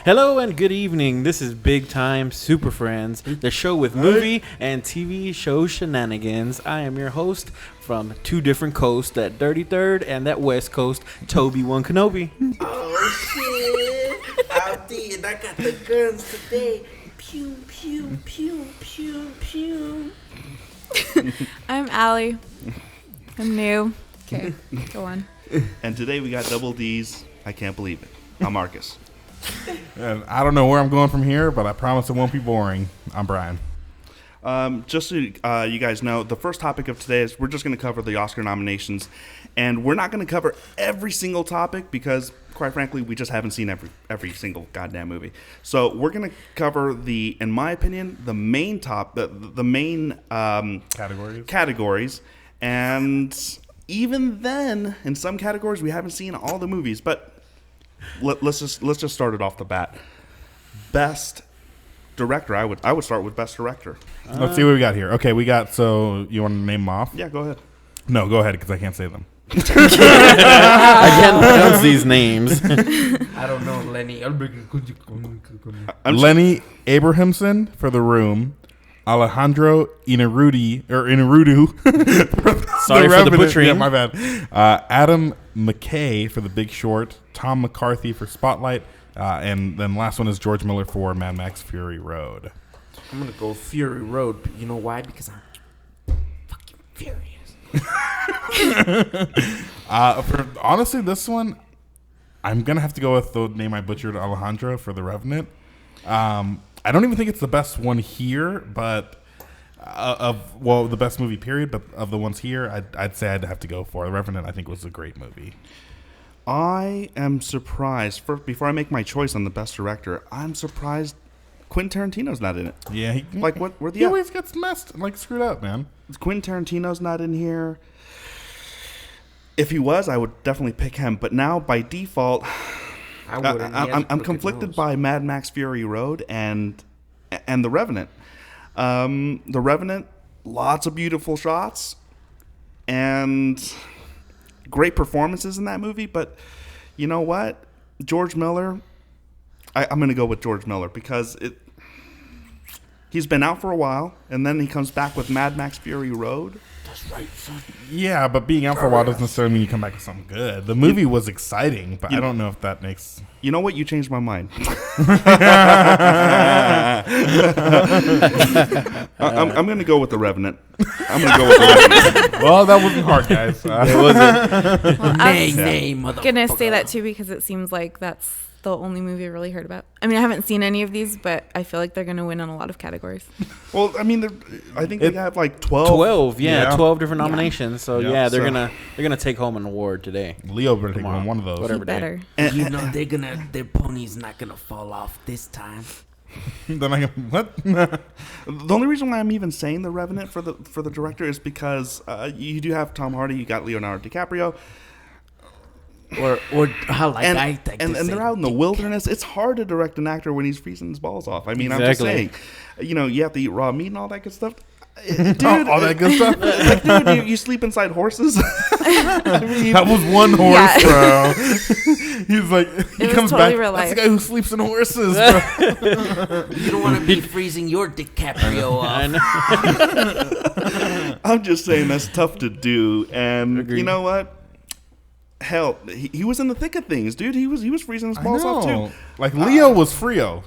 Hello and good evening. This is Big Time Super Friends, the show with movie and TV show shenanigans. I am your host from two different coasts, that Dirty Third and that West Coast, Toby One Kenobi. Oh shit! Out there, and I got the guns today. Pew pew pew pew pew. I'm Allie. I'm new. Okay, go on. And today we got double D's. I can't believe it. I'm Marcus. And I don't know where I'm going from here, but I promise it won't be boring. I'm Brian. Just so you guys know, the first topic of today is we're just going to cover the Oscar nominations. And we're not going to cover every single topic because, quite frankly, we just haven't seen every single goddamn movie. So we're going to cover in my opinion, the main categories. And even then, in some categories, we haven't seen all the movies. But let's just start it off the bat. Best director. I would start with best director. Let's see what we got here. Okay, so you want to name them off? Yeah, go ahead. No, go ahead because I can't say them. I can't pronounce these names. I don't know, Lenny. Lenny Abrahamson for The Room. Alejandro Inarritu. Sorry for the butchering. Yeah, my bad. Adam McKay for The Big Short. Tom McCarthy for Spotlight. And then last one is George Miller for Mad Max Fury Road. I'm gonna go Fury Road. You know why? Because I'm fucking furious. Honestly, this one, I'm going to have to go with the name I butchered, Alejandro, for The Revenant. I don't even think it's the best one here, but the best movie period, but of the ones here, I'd say I'd have to go for The Revenant. I think was a great movie. I am surprised. Before I make my choice on the best director, I'm surprised Quentin Tarantino's not in it. Yeah, he always gets screwed up, man. Quentin Tarantino's not in here. If he was, I would definitely pick him. But now, by default, I'm conflicted by Mad Max Fury Road and The Revenant. The Revenant, lots of beautiful shots and great performances in that movie. But you know what? George Miller, I'm going to go with George Miller because he's been out for a while, and then he comes back with Mad Max Fury Road. That's right, son. Yeah, but being out for a while doesn't necessarily mean you come back with something good. The movie was exciting, but I don't know if that makes... You know what? You changed my mind. I'm going to go with The Revenant. Well, that wasn't hard, guys. It wasn't. Well, Nay, I'm motherfucker. gonna say that too because it seems like that's the only movie I really heard about. I mean, I haven't seen any of these, but I feel like they're gonna win on a lot of categories. Well, I mean, I think they have like 12. 12 different nominations. So Yeah, they're gonna take home an award today. Leo better take one of those. Whatever Better. You know their pony's not gonna fall off this time. Then what? The only reason why I'm even saying The Revenant for the director is because you do have Tom Hardy, you got Leonardo DiCaprio. Or how I think and they're out in the wilderness. It's hard to direct an actor when he's freezing his balls off. I mean, Exactly. I'm just saying, you have to eat raw meat and all that good stuff. Dude, all that good stuff? Like, dude, you sleep inside horses? That was one horse, bro. He's like, he comes totally back. real That's the life. guy who sleeps in horses, bro. You don't want to be freezing your DiCaprio off. I'm just saying that's tough to do. And Agreed. you know what? Hell, he was in the thick of things, dude. He was freezing his balls off too. Like Leo was Frio.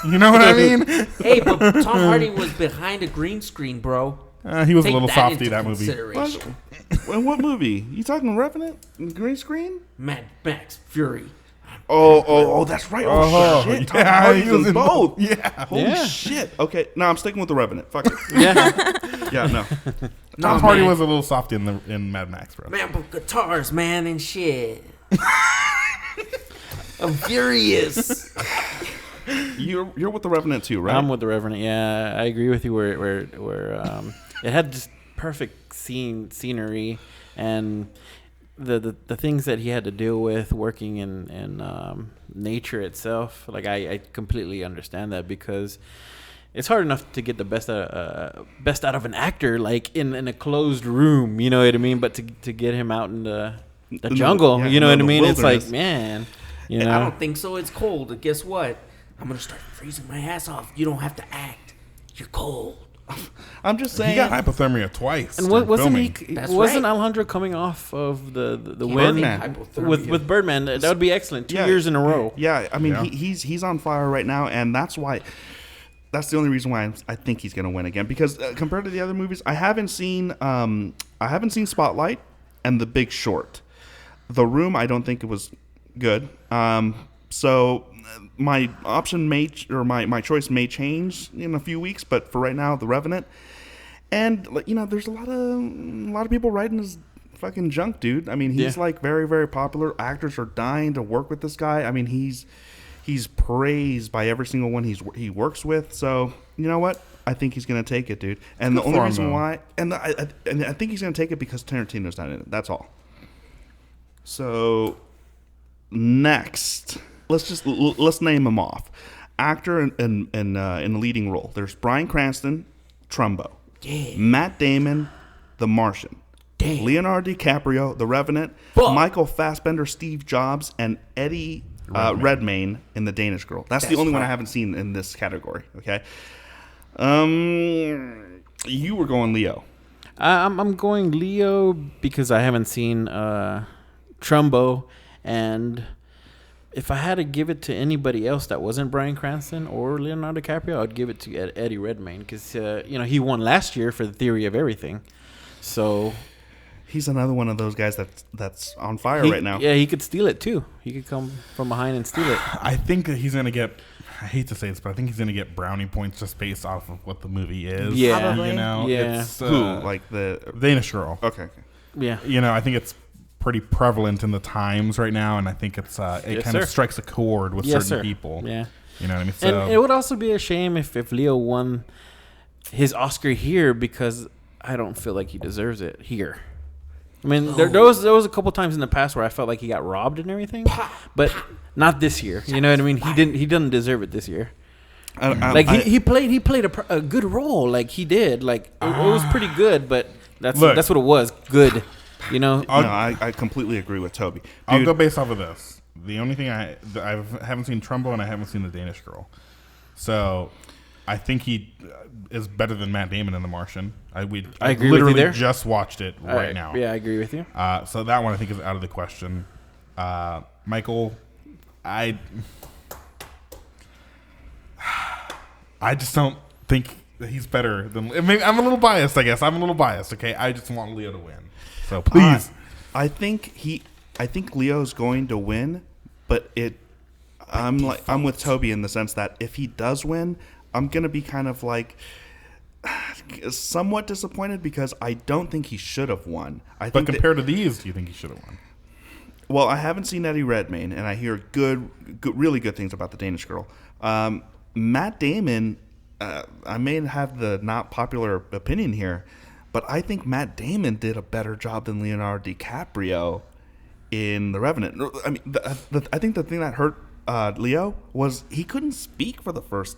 You know what I mean? Hey, but Tom Hardy was behind a green screen, bro. He was Take a little that softy into that movie. consideration. In what movie? You talking Revenant? Green screen? Mad Max Fury. Oh, that's right. Oh, shit. Tom Yeah, Hardy's he was in both. Yeah. Holy shit. Okay, no, I'm sticking with The Revenant. Fuck it. Yeah, no. Tom Hardy was a little softy in Mad Max, bro. Man, but guitars, man, and shit. I'm furious. You're with The Revenant too, right? I'm with The Revenant. Yeah, I agree with you. Where it had just perfect scenery and the things that he had to deal with working in nature itself. Like I completely understand that because it's hard enough to get the best out of an actor, like in a closed room. You know what I mean? But to get him out in the jungle, you know what I mean? It's like, man, you know. I don't think so. It's cold. Guess what? I'm gonna start freezing my ass off. You don't have to act. You're cold. I'm just saying. He got hypothermia twice. And during wasn't filming. wasn't Alejandro coming off of the win Birdman. with Birdman? That would be excellent. 2 years in a row. Yeah, I mean Yeah. he's on fire right now, and that's why. That's the only reason why I think he's going to win again. Because compared to the other movies, I haven't seen Spotlight and The Big Short. The Room, I don't think it was good. So my option my choice may change in a few weeks, but for right now, The Revenant. And there's a lot of people writing his fucking junk, dude. I mean, he's like very, very popular. Actors are dying to work with this guy. I mean, he's praised by every single one he works with. So you know what? I think he's gonna take it, dude. And the only reason why, and I think he's gonna take it because Tarantino's not in it. That's all. So next, let's name them off. Actor in the leading role. There's Bryan Cranston, Trumbo. Damn. Matt Damon, The Martian. Damn. Leonardo DiCaprio, The Revenant. Fuck. Michael Fassbender, Steve Jobs, and Eddie Redmayne in The Danish Girl. That's the only one I haven't seen in this category. Okay. You were going Leo. I'm going Leo because I haven't seen Trumbo, and if I had to give it to anybody else that wasn't Bryan Cranston or Leonardo DiCaprio, I'd give it to Eddie Redmayne because he won last year for The Theory of Everything. So he's another one of those guys that's on fire right now. Yeah, he could steal it too. He could come from behind and steal it. I think that he's going to get, I hate to say this, but I think he's going to get brownie points just based off of what the movie is. Yeah. Probably. Yeah. It's, Who? Like the Danish Girl. Okay. Yeah. I think it's pretty prevalent in the times right now, and I think it's it kind of strikes a chord with certain people. Yeah. You know what I mean? So, And it would also be a shame if Leo won his Oscar here because I don't feel like he deserves it here. I mean, there was a couple times in the past where I felt like he got robbed and everything, but not this year. You know what I mean? He didn't deserve it this year. He played a good role. Like he did. Like it was pretty good, but that's what it was. Good. I completely agree with Toby. Dude, I'll go based off of this. The only thing I haven't seen Trumbo and I haven't seen The Danish Girl, so I think he is better than Matt Damon in The Martian. I agree with you there. Just watched it right now. Yeah, I agree with you. So that one I think is out of the question. Michael, I just don't think that he's better than. Maybe I'm a little biased, I guess. Okay, I just want Leo to win. So please, I think Leo's going to win, but I'm with Toby in the sense that if he does win, I'm gonna be kind of like somewhat disappointed because I don't think he should have won. But compared to these, do you think he should have won? Well, I haven't seen Eddie Redmayne, and I hear really good things about The Danish Girl. Matt Damon, I may have the not popular opinion here, but I think Matt Damon did a better job than Leonardo DiCaprio in The Revenant. I mean, I think the thing that hurt Leo was he couldn't speak for the first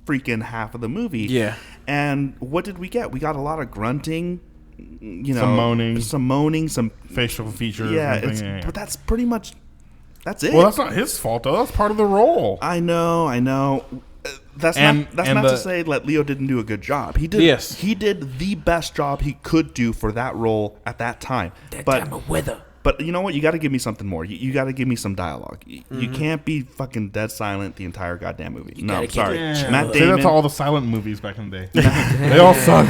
freaking half of the movie. Yeah. And what did we get? We got a lot of grunting, some moaning, some facial features. Yeah, but that's pretty much it. Well, that's not his fault though. That's part of the role. I know. That's not to say that Leo didn't do a good job. He did. Yes. He did the best job he could do for that role at that time. But you know what? You got to give me something more. You got to give me some dialogue. You can't be fucking dead silent the entire goddamn movie. No, sorry. Matt Damon. Say that to all the silent movies back in the day. They all suck.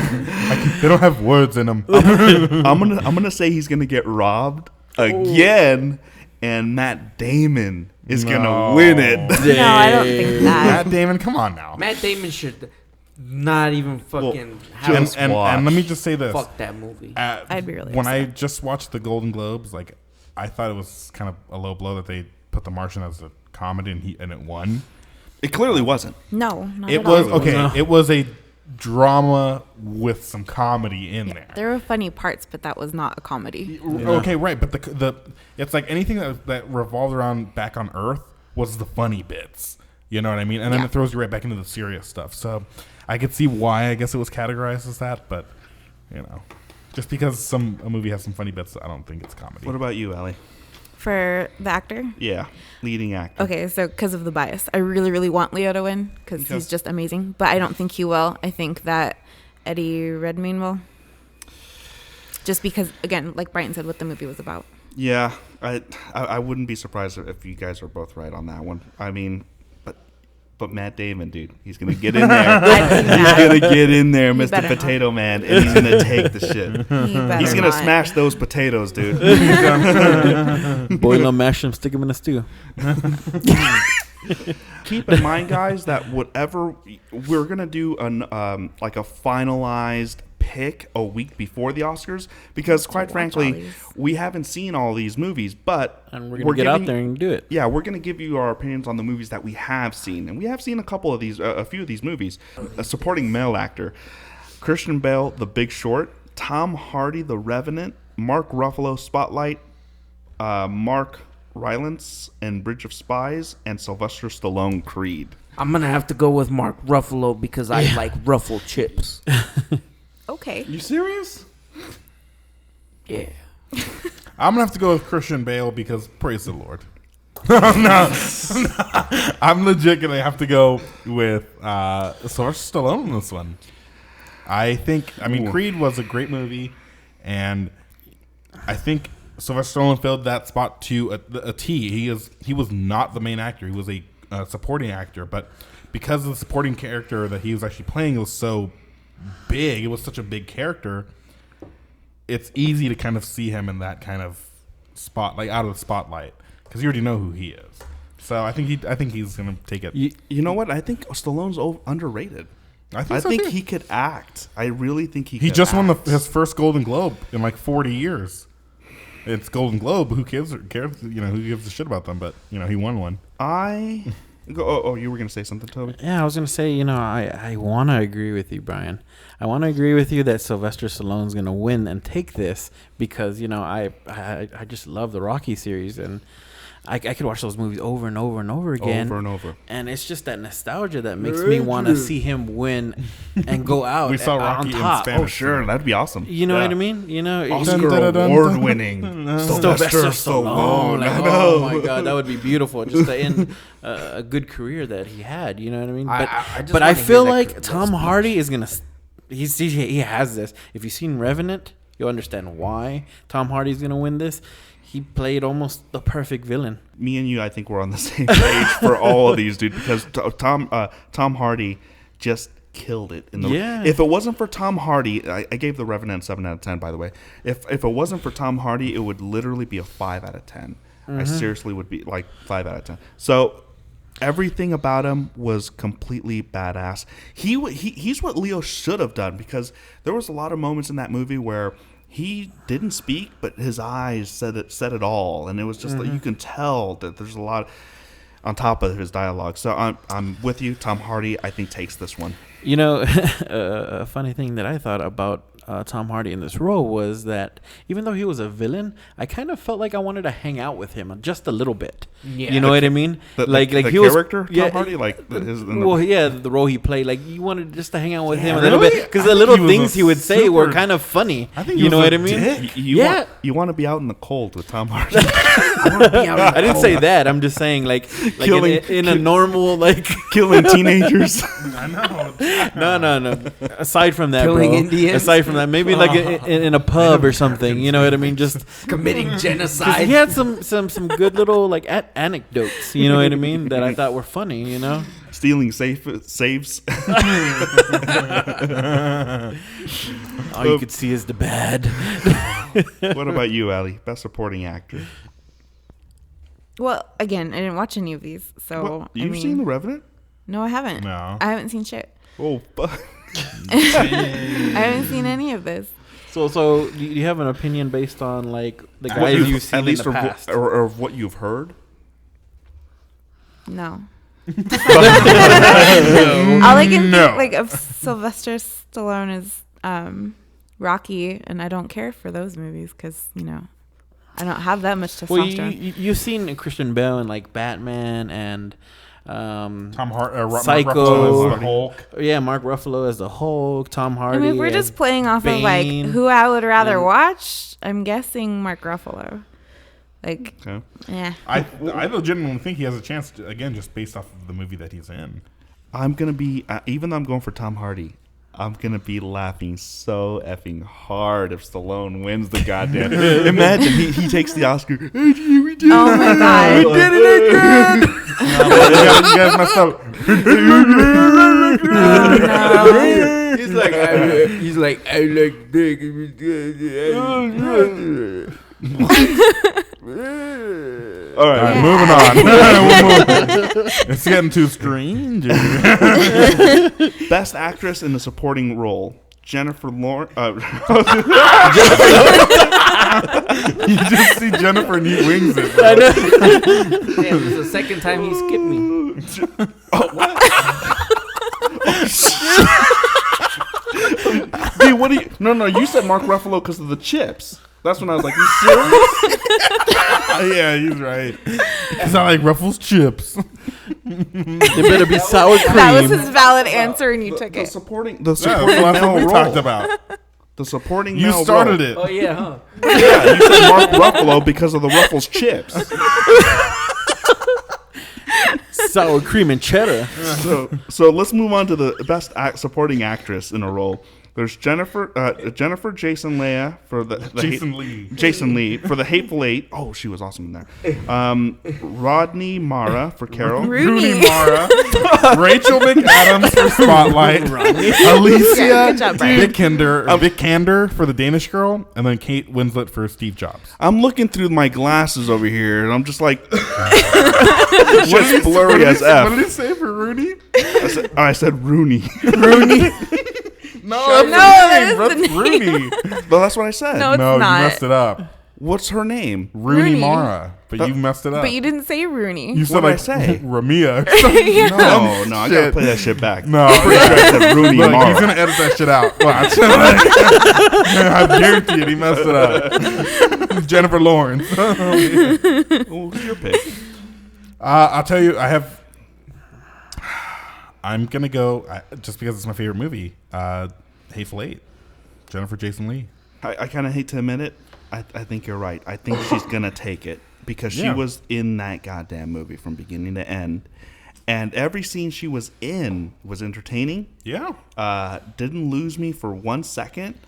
They don't have words in them. I'm gonna say he's gonna get robbed again, and Matt Damon is gonna win it. No, I don't think that. Matt Damon, come on now. Matt Damon should not even fucking and let me just say this. Fuck that movie. I'd be really when upset. I just watched the Golden Globes, like I thought it was kind of a low blow that they put The Martian as a comedy and it won. It clearly wasn't. No, not It at was all. okay. No. It was a drama with some comedy in there. There were funny parts, but that was not a comedy. Okay, right, but the it's like anything that revolved around back on Earth was the funny bits. You know what I mean? And then it throws you right back into the serious stuff. So I could see why I guess it was categorized as that, but just because a movie has some funny bits, I don't think it's comedy. What about you, Ellie? For the actor? Yeah, leading actor. Okay, so because of the bias, I really, really want Leo to win because he's just amazing. But I don't think he will. I think that Eddie Redmayne will. Just because, again, like Brian said, what the movie was about. Yeah, I wouldn't be surprised if you guys are both right on that one. I mean, but Matt Damon, dude, he's gonna get in there. He's gonna get in there, Mr. Potato Man, and he's gonna take the shit. He's gonna smash those potatoes, dude. Boil them, mash them, stick them in a stew. Keep in mind, guys, that whatever we're gonna do like a finalized pick a week before the Oscars, because quite frankly, we haven't seen all these movies, and we're gonna get out there and do it. Yeah, we're gonna give you our opinions on the movies that we have seen, and we have seen a few of these movies. A supporting male actor: Christian Bale, The Big Short; Tom Hardy, The Revenant; Mark Ruffalo, Spotlight; Mark Rylance and Bridge of Spies; and Sylvester Stallone, Creed. I'm gonna have to go with Mark Ruffalo because I like ruffled chips. Okay. You serious? Yeah. I'm gonna have to go with Christian Bale because praise the Lord. no, I'm legit gonna have to go with Sylvester Stallone in this one. I mean, Creed was a great movie, and I think Sylvester Stallone filled that spot to a T. He was not the main actor; he was a supporting actor, but because of the supporting character that he was actually playing, it was so big. It was such a big character. It's easy to kind of see him in that kind of spot, like out of the spotlight, because you already know who he is. So I think he's gonna take it. You know what? I think Stallone's underrated. I think he could act. I really think he. He just won his first Golden Globe in like 40 years. It's Golden Globe. Who cares? You know, who gives a shit about them? But you know, he won one. You were gonna say something, Toby? Yeah, I was gonna say. You know, I want to agree with you, Brian. I want to agree with you that Sylvester Stallone's gonna win and take this because you know I just love the Rocky series and I could watch those movies over and over and over again. Over and over. And it's just that nostalgia that makes me want to see him win and go out we saw Rocky on top. In Spanish. Oh, sure. That'd be awesome. You know what I mean? You know, Oscar award-winning Sylvester Stallone. Like, oh, my God. That would be beautiful. Just to end a good career that he had. You know what I mean? But I feel like Tom Hardy is going to... He has this. If you've seen Revenant, you'll understand why Tom Hardy's going to win this. He played almost the perfect villain. Me and you, I think we're on the same page for all of these, dude. Because Tom Hardy just killed it. If it wasn't for Tom Hardy, I gave The Revenant 7 out of 10, by the way. If it wasn't for Tom Hardy, it would literally be a 5 out of 10. I seriously would be like 5 out of 10. So everything about him was completely badass. He's what Leo should have done, because there was a lot of moments in that movie where he didn't speak, but his eyes said it all, and it was just like you can tell that there's a lot on top of his dialogue. So I'm with you. Tom Hardy, I think, takes this one. You know, a funny thing that I thought about Tom Hardy in this role was that even though he was a villain, I kind of felt like I wanted to hang out with him just a little bit. Yeah. You know what I mean? The he character, was, Tom Hardy, like the role he played. Like you wanted just to hang out with him a little bit because the little things he would say were kind of funny. I think you know what I mean? You want to be out in the cold with Tom Hardy. I didn't say that. I'm just saying like in a normal killing teenagers. I know. No. Aside from that, killing bro. Indians. Aside from that, maybe like in a pub or something. You know what I mean? Just committing genocide. He had some good little like anecdotes. You know what I mean? That I thought were funny. You know, stealing safes. All you could see is the bad. What about you, Allie? Best supporting actor. Well, again, I didn't watch any of these, so You've seen The Revenant? No, I haven't. No, I haven't seen shit. Oh, fuck. I haven't seen any of this. So do you have an opinion based on like the guys you've seen at least in the past, or of what you've heard? No. All I can think of Sylvester Stallone is Rocky, and I don't care for those movies because I don't have that much testosterone. Well, you've seen Christian Bale in like Batman and Psycho. Mark Ruffalo as the Hulk. Yeah, Mark Ruffalo as the Hulk. Tom Hardy. I mean, if we're just playing off of like who I would rather watch, I'm guessing Mark Ruffalo. Like, Okay. yeah. I legitimately think he has a chance to, again, just based off of the movie that he's in. I'm gonna be even though I'm going for Tom Hardy, I'm gonna be laughing so effing hard if Stallone wins the goddamn. Imagine he takes the Oscar. We did it. Oh my God. We did it again. You guys messed up. He's like, I like dick. All right, All right, moving on. It's getting too strange. Best actress in a supporting role: Jennifer Lawrence. You just see Jennifer and he wings it. Damn, this is the second time he skipped me. Dude, what do you? No. You said Mark Ruffalo because of the chips. That's when I was like, you serious? Yeah, he's right. It's not like Ruffles chips. It better be sour cream. That was his valid answer, and you took The it. supporting Yeah, male that's what we role. talked about. The supporting You male started role. it. Oh yeah, huh? Yeah, you said Mark Ruffalo because of the Ruffles chips. Sour cream and cheddar. So let's move on to the best supporting actress in a role. There's Jennifer Jason Leigh for the Jason Lee for The Hateful Eight. Oh, she was awesome in that. Rodney Mara for Carol. Rooney Mara. Rachel McAdams for Spotlight. Alicia Yeah, good job, Brian. Vikander for The Danish Girl. And then Kate Winslet for Steve Jobs. I'm looking through my glasses over here, and I'm just like, it's just blurry as What did F. he say for Rooney? I said Rooney. No, that that's Rooney. Well, that's what I said. No, it's No, not. you messed it up. What's her name? Rooney Rooney. Mara. But you messed it up. But you didn't say Rooney. You said What'd I like say? Ramia. No, I gotta Shit. play that shit back. No. I'm pretty sure I said Rooney Look, Mara. he's going to edit that shit out. Watch. I guarantee it. He messed it up. Jennifer Lawrence. Well, who's your pick? I'll tell you, I'm going to go, just because it's my favorite movie, Hateful Eight. Jennifer Jason Leigh. I kind of hate to admit it. I think you're right. I think she's going to take it because she was in that goddamn movie from beginning to end. And every scene she was in was entertaining. Yeah. Didn't lose me for 1 second.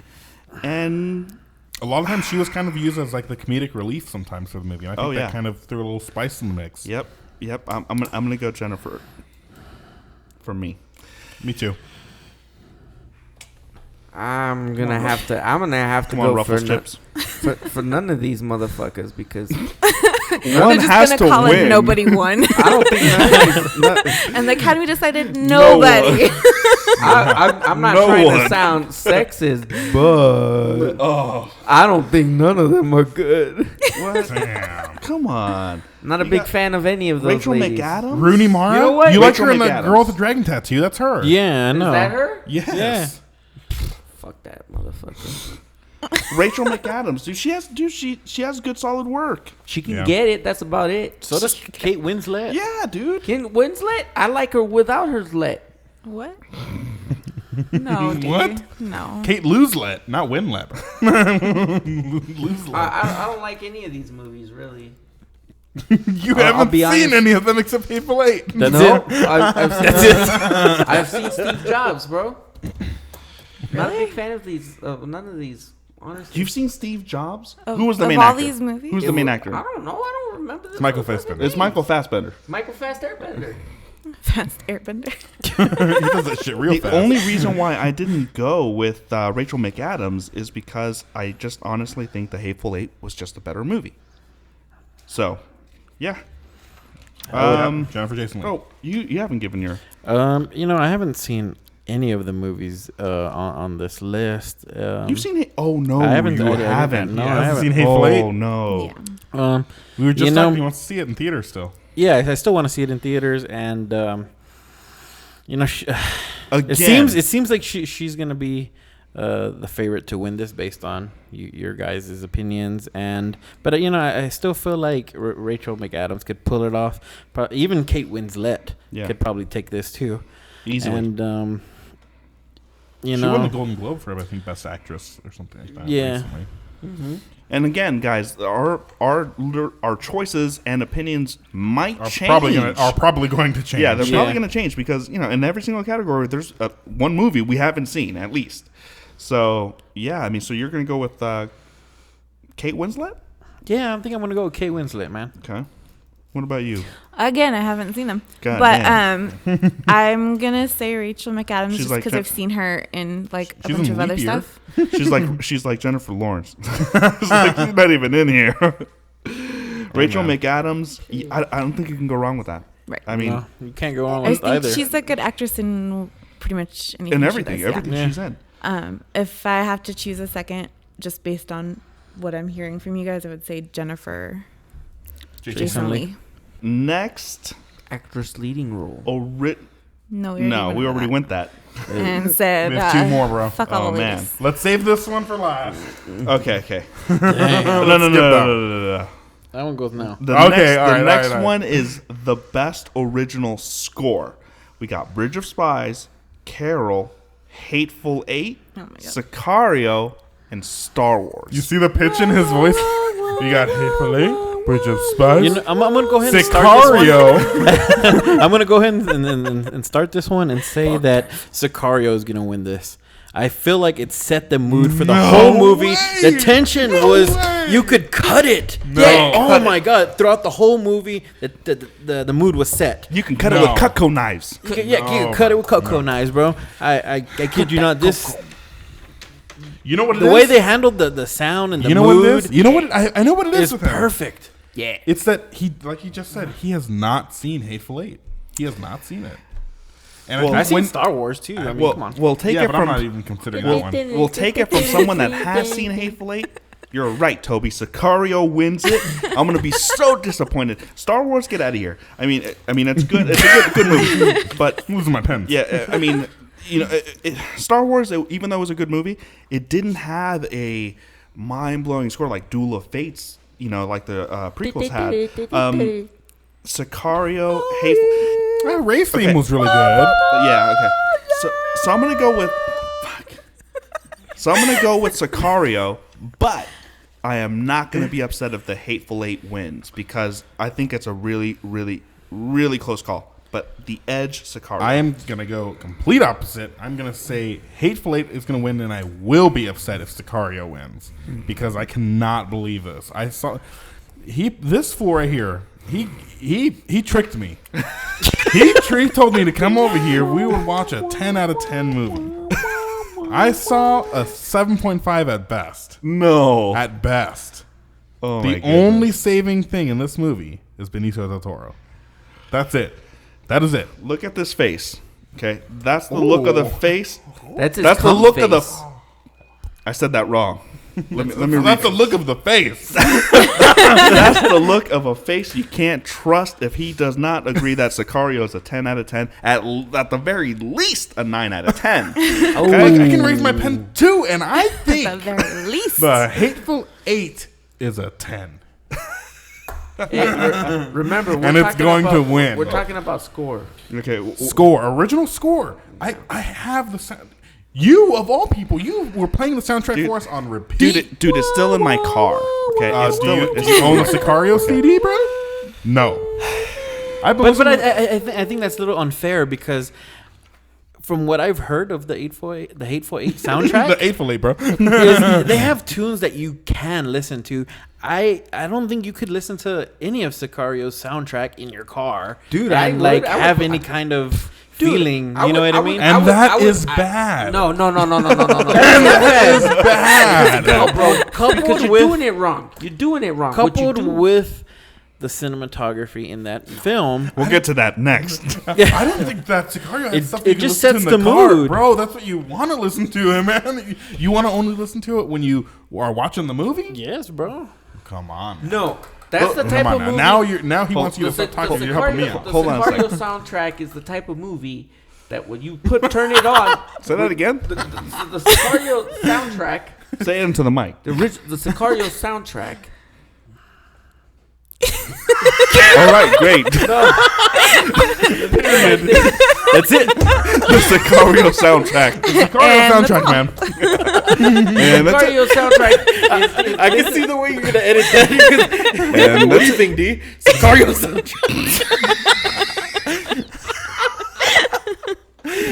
And A lot of times she was kind of used as like the comedic relief sometimes for the movie. And I think that kind of threw a little spice in the mix. Yep. I'm gonna go Jennifer. For me. Me too. I'm gonna have to Come on, go Ruffles chips. for none of these motherfuckers because They're just has gonna to call win. it nobody won. I don't think none of these, And the Academy decided nobody. I'm not No trying one. to sound sexist, but I don't think none of them are good. What? Damn. Come on. Not a big fan of any of those Rachel ladies. McAdams? Rooney Mara? You know what? You like Rachel her in the McAdams. girl with the dragon tattoo? That's her. Yeah, I know. Is that her? Yes. Fuck that motherfucker. Rachel McAdams. Dude, she has good solid work. She can Yeah. get it. That's about it. So does Kate Winslet. Yeah, dude. Can Winslet? I like her without her slet. What? No, dude. What? No. Kate Luzlet, not Winlet. Luzlet. I don't like any of these movies really. You I'll haven't be seen honest. any of them except Hateful Eight. That's No, it. I've seen Steve Jobs, bro. Not a big fan of these. None of these. Honestly, You've seen Steve Jobs? Of- Who was the of main all actor? these movies? Who's the main actor? I don't know. I don't remember. This Michael motherfucker's Fassbender. It's name. Michael Fassbender. Michael Fast Airbender. Fast Airbender. He does that shit real The fast. only reason why I didn't go with Rachel McAdams is because I just honestly think The Hateful Eight was just a better movie. So, yeah. Jennifer Jason Leigh. Oh, you haven't given your... I haven't seen any of the movies on this list. You've seen it? Oh, no, I haven't. you I haven't. No, You I haven't haven't. seen Hateful Eight? Oh, no. Yeah. We were just You know- talking. He wants to see it in theaters still. Yeah, I still want to see it in theaters, and Again. it seems like she's gonna be the favorite to win this based on your guys' opinions, but I still feel like Rachel McAdams could pull it off. Even Kate Winslet could probably take this too, Easily. and She won the Golden Globe for, I think, Best Actress or something like that. Yeah. Recently. Mm-hmm. And again, guys, our choices and opinions might change. Are probably going to change. Yeah, they're probably going to change because in every single category, there's one movie we haven't seen at least. So yeah, I mean, so you're going to go with Kate Winslet? Yeah, I think I'm going to go with Kate Winslet, man. Okay. What about you? Again, I haven't seen them. God but damn. I'm going to say Rachel McAdams She's just like because I've seen her in like a She's bunch in of other Leap Year. stuff. She's like Jennifer Lawrence. She's not even in here. Rachel McAdams, I don't think you can go wrong with that. Right. I mean, No, you can't go wrong I with think either. she's a good actress in pretty much anything. in she everything does, yeah. she's in. If I have to choose a second, just based on what I'm hearing from you guys, I would say Jennifer Jason Lee. Next, Actress leading role. No, we already went that. and said, We have two more, bro. Fuck all Oh, the man. ladies. Let's save this one for last. Okay. Dang. No. That one goes now. The Okay, next all right. one is the best original score. We got Bridge of Spies, Carol, Hateful Eight, Oh my God. Sicario, and Star Wars. You see the pitch in his voice? You got Hateful Eight, Bridge of Spies, You know, I'm going to go ahead and start Sicario. this one. I'm going to go ahead and start this one and say that Sicario is going to win this. I feel like it set the mood for the whole movie. way. The tension was, way. you could cut it. No. Yeah. Oh my God. Throughout the whole movie, the mood was set. You can cut it No. with Cutco knives. You can cut it with Coco knives, bro. I kid you not. This You know what it is? the way they handled the sound and the You know mood what it is? You know what? I know what it is with him. perfect. Yeah. It's that like he just said, he has not seen Hateful Eight. He has not seen it. And Well, I I've think seen Star Wars too. I mean, Well, come on. we'll take yeah, it but I'm from not even considering that one. we'll take it from someone that has seen Hateful Eight. You're right, Toby. Sicario wins it. I'm gonna be so disappointed. Star Wars, get out of here. I mean, it's good. It's a good movie, but I'm losing my pens. yeah, I mean, Star Wars, even though it was a good movie, it didn't have a mind-blowing score like Duel of Fates. Like the prequels had. Sicario, Hateful. Ray's theme Okay. was really good. Yeah, okay. So I'm gonna go with. So I'm gonna go with Sicario, but I am not gonna be upset if the Hateful Eight wins because I think it's a really, really, really close call. But the edge, Sicario. I am going to go complete opposite. I'm going to say Hateful Eight is going to win, and I will be upset if Sicario wins because I cannot believe this. I saw this fool right here. He tricked me. he told me to come over here. We would watch a 10 out of 10 movie. I saw a 7.5 at best. No. At best. Oh my The goodness. only saving thing in this movie is Benicio del Toro. That's it. That is it. Look at this face. Okay, that's the look of the face. That's his That's the cum look face. of the. I said that wrong. Let me So that's the look of the face. That's the look of a face you can't trust if he does not agree that Sicario is a 10 out of 10. At the very least, a 9 out of 10. Okay? I can raise my pen too, and I At the think very least. the Hateful Eight is a 10. Remember, we're And it's talking going to about- win. We're talking about score. Okay, Score, original score. I have the sound. You, of all people, you were playing the soundtrack for us on repeat. dude, it's still in my car. Okay, it's Do still. you It's own the Sicario CD, bro? No. But I think that's a little unfair because from what I've heard of the Hateful Eight soundtrack, the Hateful Eight, bro. is they have tunes that you can listen to. I don't think you could listen to any of Sicario's soundtrack in your car, Dude, and I would have put- any kind of Dude, feeling. I You know would- what I I would- mean? And would- that I would- is bad. No. That is bad. No, bro. Because Coupled you're with- doing it wrong. You're doing it wrong. What you Coupled do- with the cinematography in that film, We'll get to that next. I don't think that Sicario has It- stuff it you can just listen sets to in the car, mood. bro. That's what you want to listen to, man. You want to only listen to it when you are watching the movie. yes, bro. Come on. No, that's the type Come of on movie. now he wants you to stop talking. You're helping me out. The Hold on a Sicario soundtrack is the type of movie that when you turn it on, Say that again. the Sicario soundtrack, Say it into the mic. the Sicario soundtrack All right, great. That's it. The Sicario soundtrack. Sicario soundtrack, man. And that's it. Sicario soundtrack. I can see the way you're gonna edit that. And What do you think, D? Sicario soundtrack.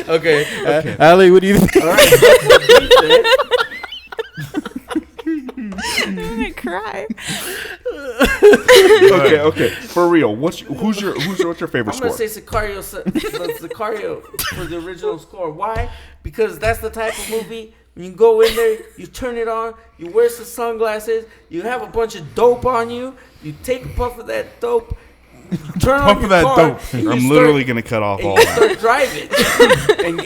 Okay. Ali, what do you think? All right. I'm gonna cry. Okay. For real, what's your favorite I'm score? gonna say Sicario for the original score. Why? Because that's the type of movie when you go in there, you turn it on, you wear some sunglasses, you have a bunch of dope on you, you take a puff of that dope, you turn on your car, and I'm you literally gonna cut off all that. start driving.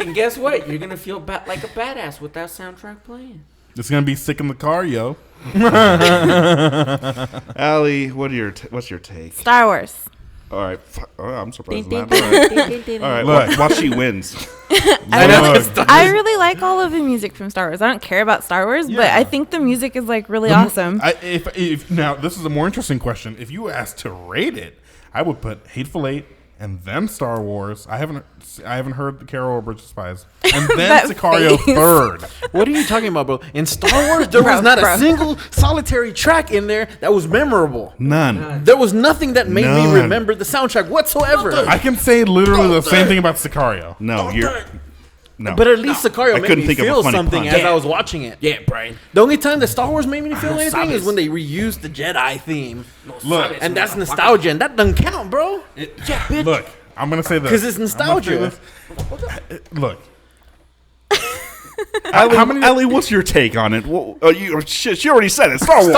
and guess what? You're gonna feel like a badass with that soundtrack playing. It's gonna be sick in the car, yo. Allie, what's your take? Star Wars. All right, I'm surprised. Ding, All right, ding, all right. Look. Watch she wins. I really like all of the music from Star Wars. I don't care about Star Wars, but I think the music is like really awesome. If now this is a more interesting question. If you asked to rate it, I would put Hateful Eight and then Star Wars. I haven't heard the Carol or Bridge of Spies, and then That Sicario face. third. What are you talking about, bro? In Star Wars, there was not a single solitary track in there that was memorable. None. There was nothing that made me None. remember the soundtrack whatsoever. I can say literally the same thing about Sicario. No, no. But at least Sicario I made couldn't me think of a feel funny something pun. as I was watching it. Yeah, Brian. The only time that Star Wars made me feel anything sabes. is when they reused the Jedi theme. Look, And that's nostalgia, and that doesn't count, bro. Yeah, bitch. Look, I'm gonna say this 'Cause it's I'm gonna say nostalgia. this. Look, Allie, what's your take on it? Well, she already said it. Star Wars.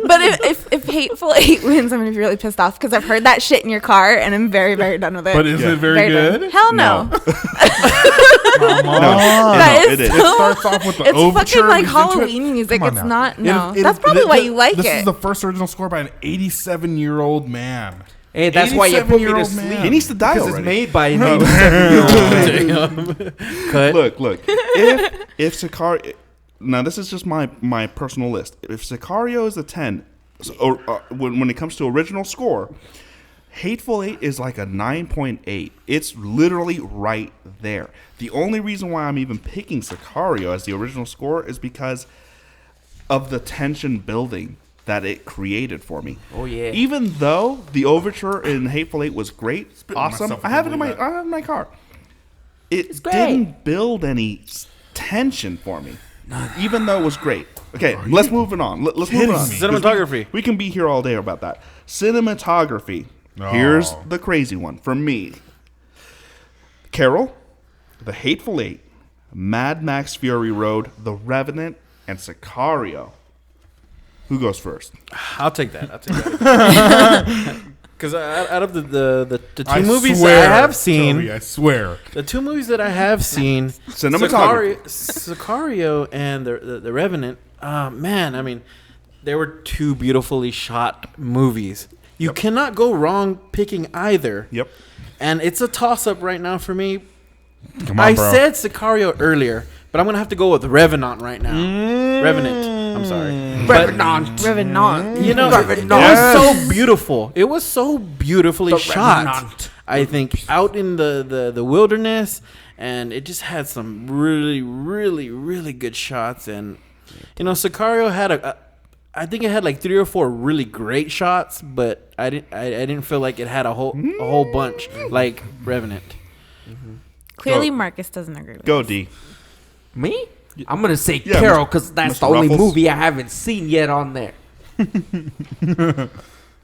But if Hateful Eight wins, I'm gonna be really pissed off because I've heard that shit in your car and I'm very, very done with it. but is it very done. good? Hell no. Come on. That it is is. It starts off with the it's overture. fucking like leads into it. Halloween music. Come on It's now. not. No, It- that's probably why you like this it. is the first original score by an 87-year-old man. Hey, that's why you put me to 87-year-old sleep. man. He needs to die Because it's already. made by an 87-year-old man. Cut. Look. If Sicario, now this is just my personal list. If Sicario is a 10, when it comes to original score, Hateful Eight is like a 9.8. It's literally right there. The only reason why I'm even picking Sicario as the original score is because of the tension building that it created for me. Oh, yeah. Even though the overture in Hateful Eight was great, awesome, myself, I have it in believe that. my car. It great. didn't build any tension for me, even though it was great. Okay, let's move it on. Let's move it on. Cinematography. We can be here all day about that. Cinematography. Oh. Here's the crazy one for me. Carol, The Hateful Eight, Mad Max Fury Road, The Revenant, and Sicario. Who goes first? I'll take that. Because out of the two I movies swear, that I have seen, Toby, I swear. the two movies that I have seen, Cinematography. Sicario and the Revenant. Man, I mean, they were two beautifully shot movies. You cannot go wrong picking either. Yep. And it's a toss up right now for me. Come on, I bro. said Sicario earlier, but I'm gonna have to go with Revenant right now. Revenant. I'm sorry. Revenant. Revenant. You know, it was so beautiful. It was so beautifully shot. Revenant. I think out in the wilderness, and it just had some really, really, really good shots. And you know, Sicario had I think it had like 3 or 4 really great shots, but I didn't feel like it had a whole bunch like Revenant. Clearly, Go. Marcus doesn't agree with Go, us. D. Me? I'm going to say Yeah, Carol because that's Mr. the only Ruffles. movie I haven't seen yet on there.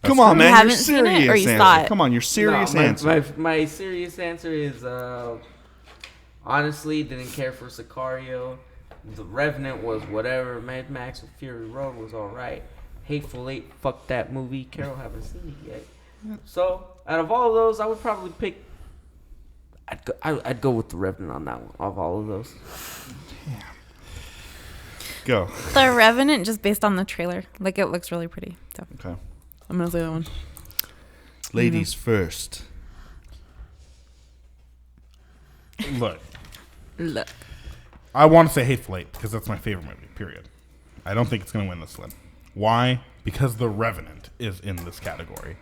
Come on, You man. Your haven't seen it, serious or you answer. saw it? Come on, your serious No, answer. my serious answer is honestly didn't care for Sicario. The Revenant was whatever. Mad Max and Fury Road was all right. Hateful Eight, fuck that movie. Carol haven't seen it yet. So out of all of those, I would probably pick. I'd go with the Revenant on that one. Of all of those. Go. The Revenant, just based on the trailer, like it looks really pretty. So Okay. I'm gonna say that one. Ladies first. Look, Look. I want to say Hateful Eight because that's my favorite movie, period. I don't think it's going to win this one. Why? Because The Revenant is in this category.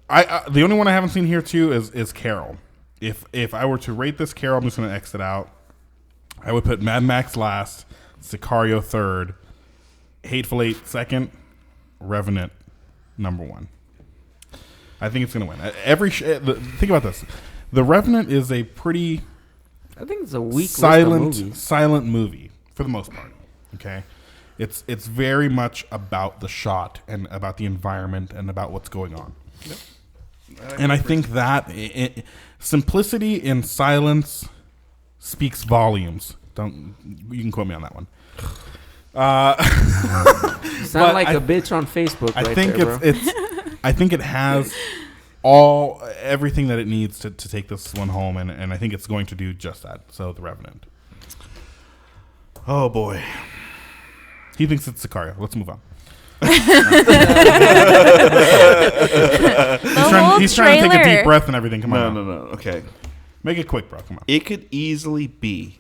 The only one I haven't seen here too is Carol. If I were to rate this Carol, I'm just going to X it out. I would put Mad Max last, Sicario third, Hateful Eight second, Revenant number one. I think it's going to win. Think about this. The Revenant is a pretty I think it's a weak silent movie for the most part. Okay, it's very much about the shot and about the environment and about what's going on. Yep. And I think that simplicity in silence speaks volumes. You can quote me on that one. Sound like a bitch on Facebook. I think it has everything that it needs to take this one home, and I think it's going to do just that. So The Revenant. Oh boy, he thinks it's Sicario. Let's move on. He's trying to take a deep breath and everything. Come on. No. Okay, make it quick, bro. Come on. It could easily be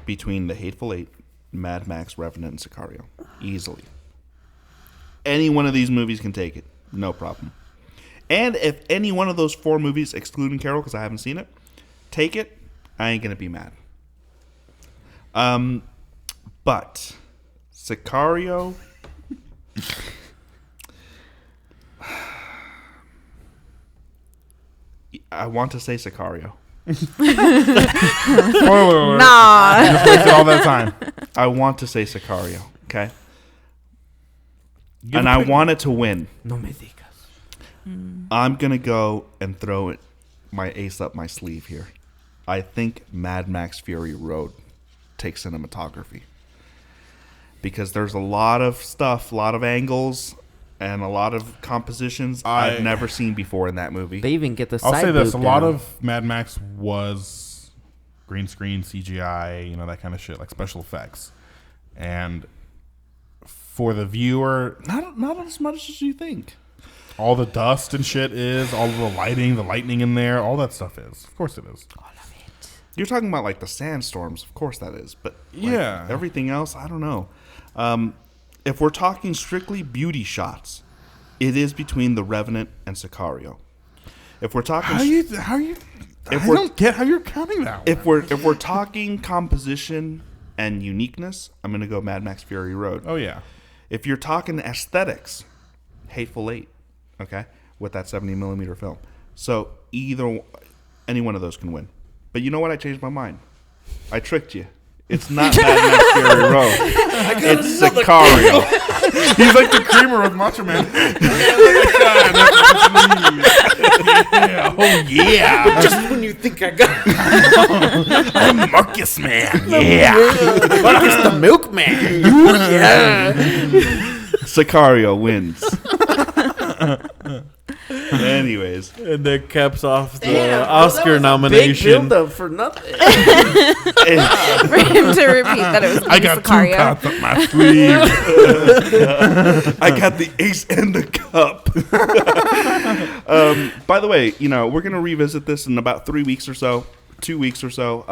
between The Hateful Eight, Mad Max, Revenant, and Sicario. Easily. Any one of these movies can take it. No problem. And if any one of those 4 movies, excluding Carol, because I haven't seen it, take it, I ain't going to be mad. But Sicario... I want to say Sicario. Nah. Just wasted all that time. I want to say Sicario, okay? And I want it to win. No me digas. I'm going to go and throw my ace up my sleeve here. I think Mad Max Fury Road takes cinematography. Because there's a lot of stuff, a lot of angles, and a lot of compositions I've never seen before in that movie. They even get the I'll side say this. A boob lot down. of Mad Max was green screen, CGI, that kind of shit, like special effects. And for the viewer... Not as much as you think. All the dust and shit is, all of the lightning in there, all that stuff is. Of course it is. All of it. You're talking about like the sandstorms, of course that is. But yeah, everything else, I don't know. If we're talking strictly beauty shots, it is between The Revenant and Sicario. If we're talking, I don't get how you're counting that one. If we're talking composition and uniqueness, I'm gonna go Mad Max Fury Road. Oh yeah. If you're talking aesthetics, Hateful Eight, okay, with that 70mm film. So any one of those can win. But you know what? I changed my mind. I tricked you. It's not Mad Max Fury Road. It's Sicario. He's like the creamer with Macho Man. Yeah. Oh yeah. But just when you think I got I'm Marcus Man. Yeah. Marcus the Milkman. Yeah. Sicario wins. Anyways, and that caps off the Damn, Oscar nomination. Big build up for nothing. For him to repeat that it was I got Sicario. 2 cups up my sleeve. I got the ace and the cup. By the way, we're going to revisit this in about 3 weeks or so, 2 weeks or so.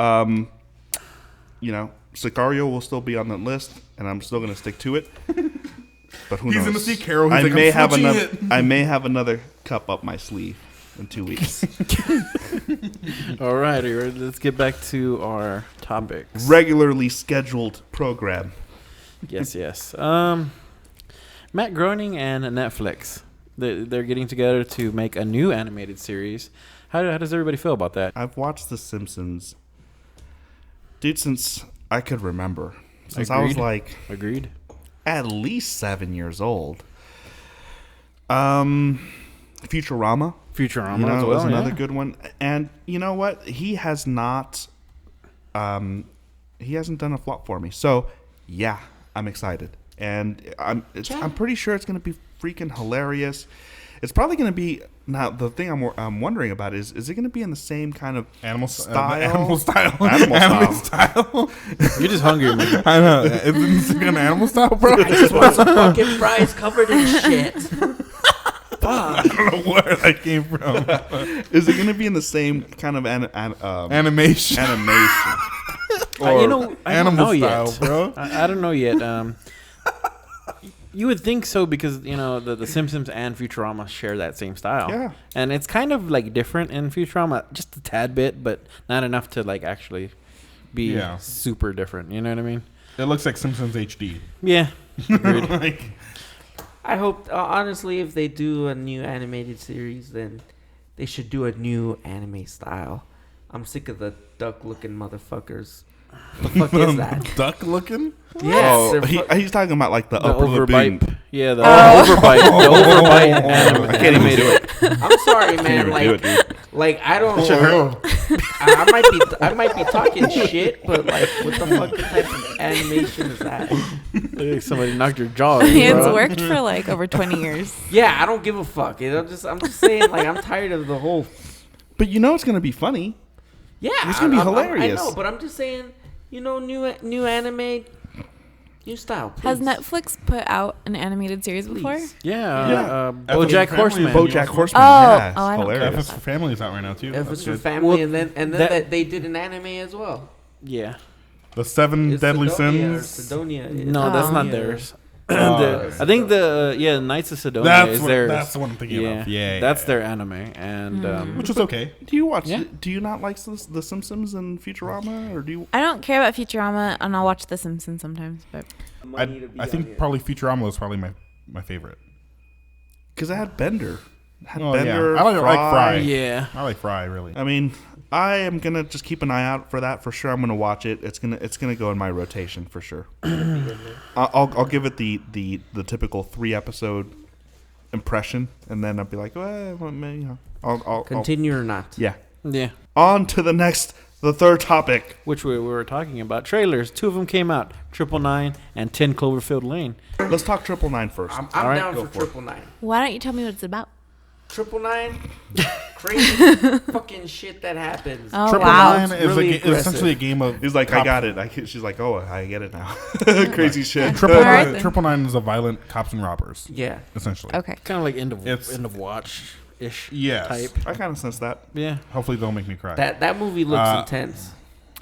Sicario will still be on the list, and I'm still going to stick to it. But who knows? He's going to see Carol. I may have another cup up my sleeve in 2 weeks. All right, let's get back to our topics. Regularly scheduled program. Yes. Matt Groening and Netflix, they're getting together to make a new animated series. How does everybody feel about that? I've watched The Simpsons, dude, since I could remember. Since I was like... Agreed. At least 7 years old. Futurama was another good one. And you know what? He hasn't done a flop for me. So yeah, I'm excited, and I'm pretty sure it's going to be freaking hilarious. It's probably going to be now. The thing I'm wondering about is it going to be in the same kind of animal style? Animal style. You're just hungry, man. I know. Is it an animal style, bro? I just want some fucking fries covered in shit. I don't know where that came from. Is it going to be in the same kind of animation? Or I don't know style, yet, bro. I don't know yet. You would think so because the Simpsons and Futurama share that same style. Yeah, and it's kind of like different in Futurama, just a tad bit, but not enough to like actually be super different. You know what I mean? It looks like Simpsons HD. Yeah. Like, I hope, honestly, if they do a new animated series, then they should do a new anime style. I'm sick of the duck-looking motherfuckers. The fuck is that? Duck looking? Yes. He's talking about like the upper overbite. lagoon. Yeah, the overbite. The overbite. I can't even do it. I'm sorry, man. Can't even do it, dude. Like I don't. I might be talking shit, but like, what the fuck type of animation is that? Somebody knocked your jaw. It's worked for like over 20 years. Yeah, I don't give a fuck. I'm just saying, like, I'm tired of the whole. But it's gonna be funny. Yeah, it's gonna be hilarious. I know, but I'm just saying, new anime, new style. Please. Has Netflix put out an animated series before? Yeah. BoJack Horseman. BoJack Horseman. Oh, yeah, I don't hilarious. care. F is for Family is out right now too. F is for Family, Well, and then that they did an anime as well. Yeah. The Seven It's Deadly Sidonia or Sins. Sidonia. No, that's not Yeah. theirs. Oh. I think the Knights of Sidonia is theirs. That's the one I'm thinking of. Yeah, that's their anime, and which was okay. Do you watch? Yeah. Do you not like the Simpsons and Futurama, or do you? I don't care about Futurama, and I'll watch The Simpsons sometimes. But I think probably Futurama was probably my favorite. Because it had Bender. Oh, yeah. I like Fry. yeah. I like Fry really. I mean, I am gonna just keep an eye out for that for sure. I'm gonna watch it. It's gonna go in my rotation for sure. I'll give it the typical 3-episode impression, and then I'll be like, well, maybe, I'll Continue or not? Yeah. Yeah. On to the third topic. Which we were talking about. Trailers. 2 of them came out. 999 and 10 Cloverfield Lane. Let's talk 999 first. I'm All right, down go for for it. 999. why don't you tell me what it's about? 999, crazy fucking shit that happens. Oh, Triple wow. Nine is Really is essentially a game of. He's like, cop- I got it. She's like, oh, I get it now. Crazy shit. Triple Alright Nine, then. Triple Nine is a violent cops and robbers. Yeah. Essentially. Okay. Kind of like end It's- of watch ish Yes. type. I kind of sense that. Yeah. Hopefully they'll make me cry. That movie looks Uh, intense.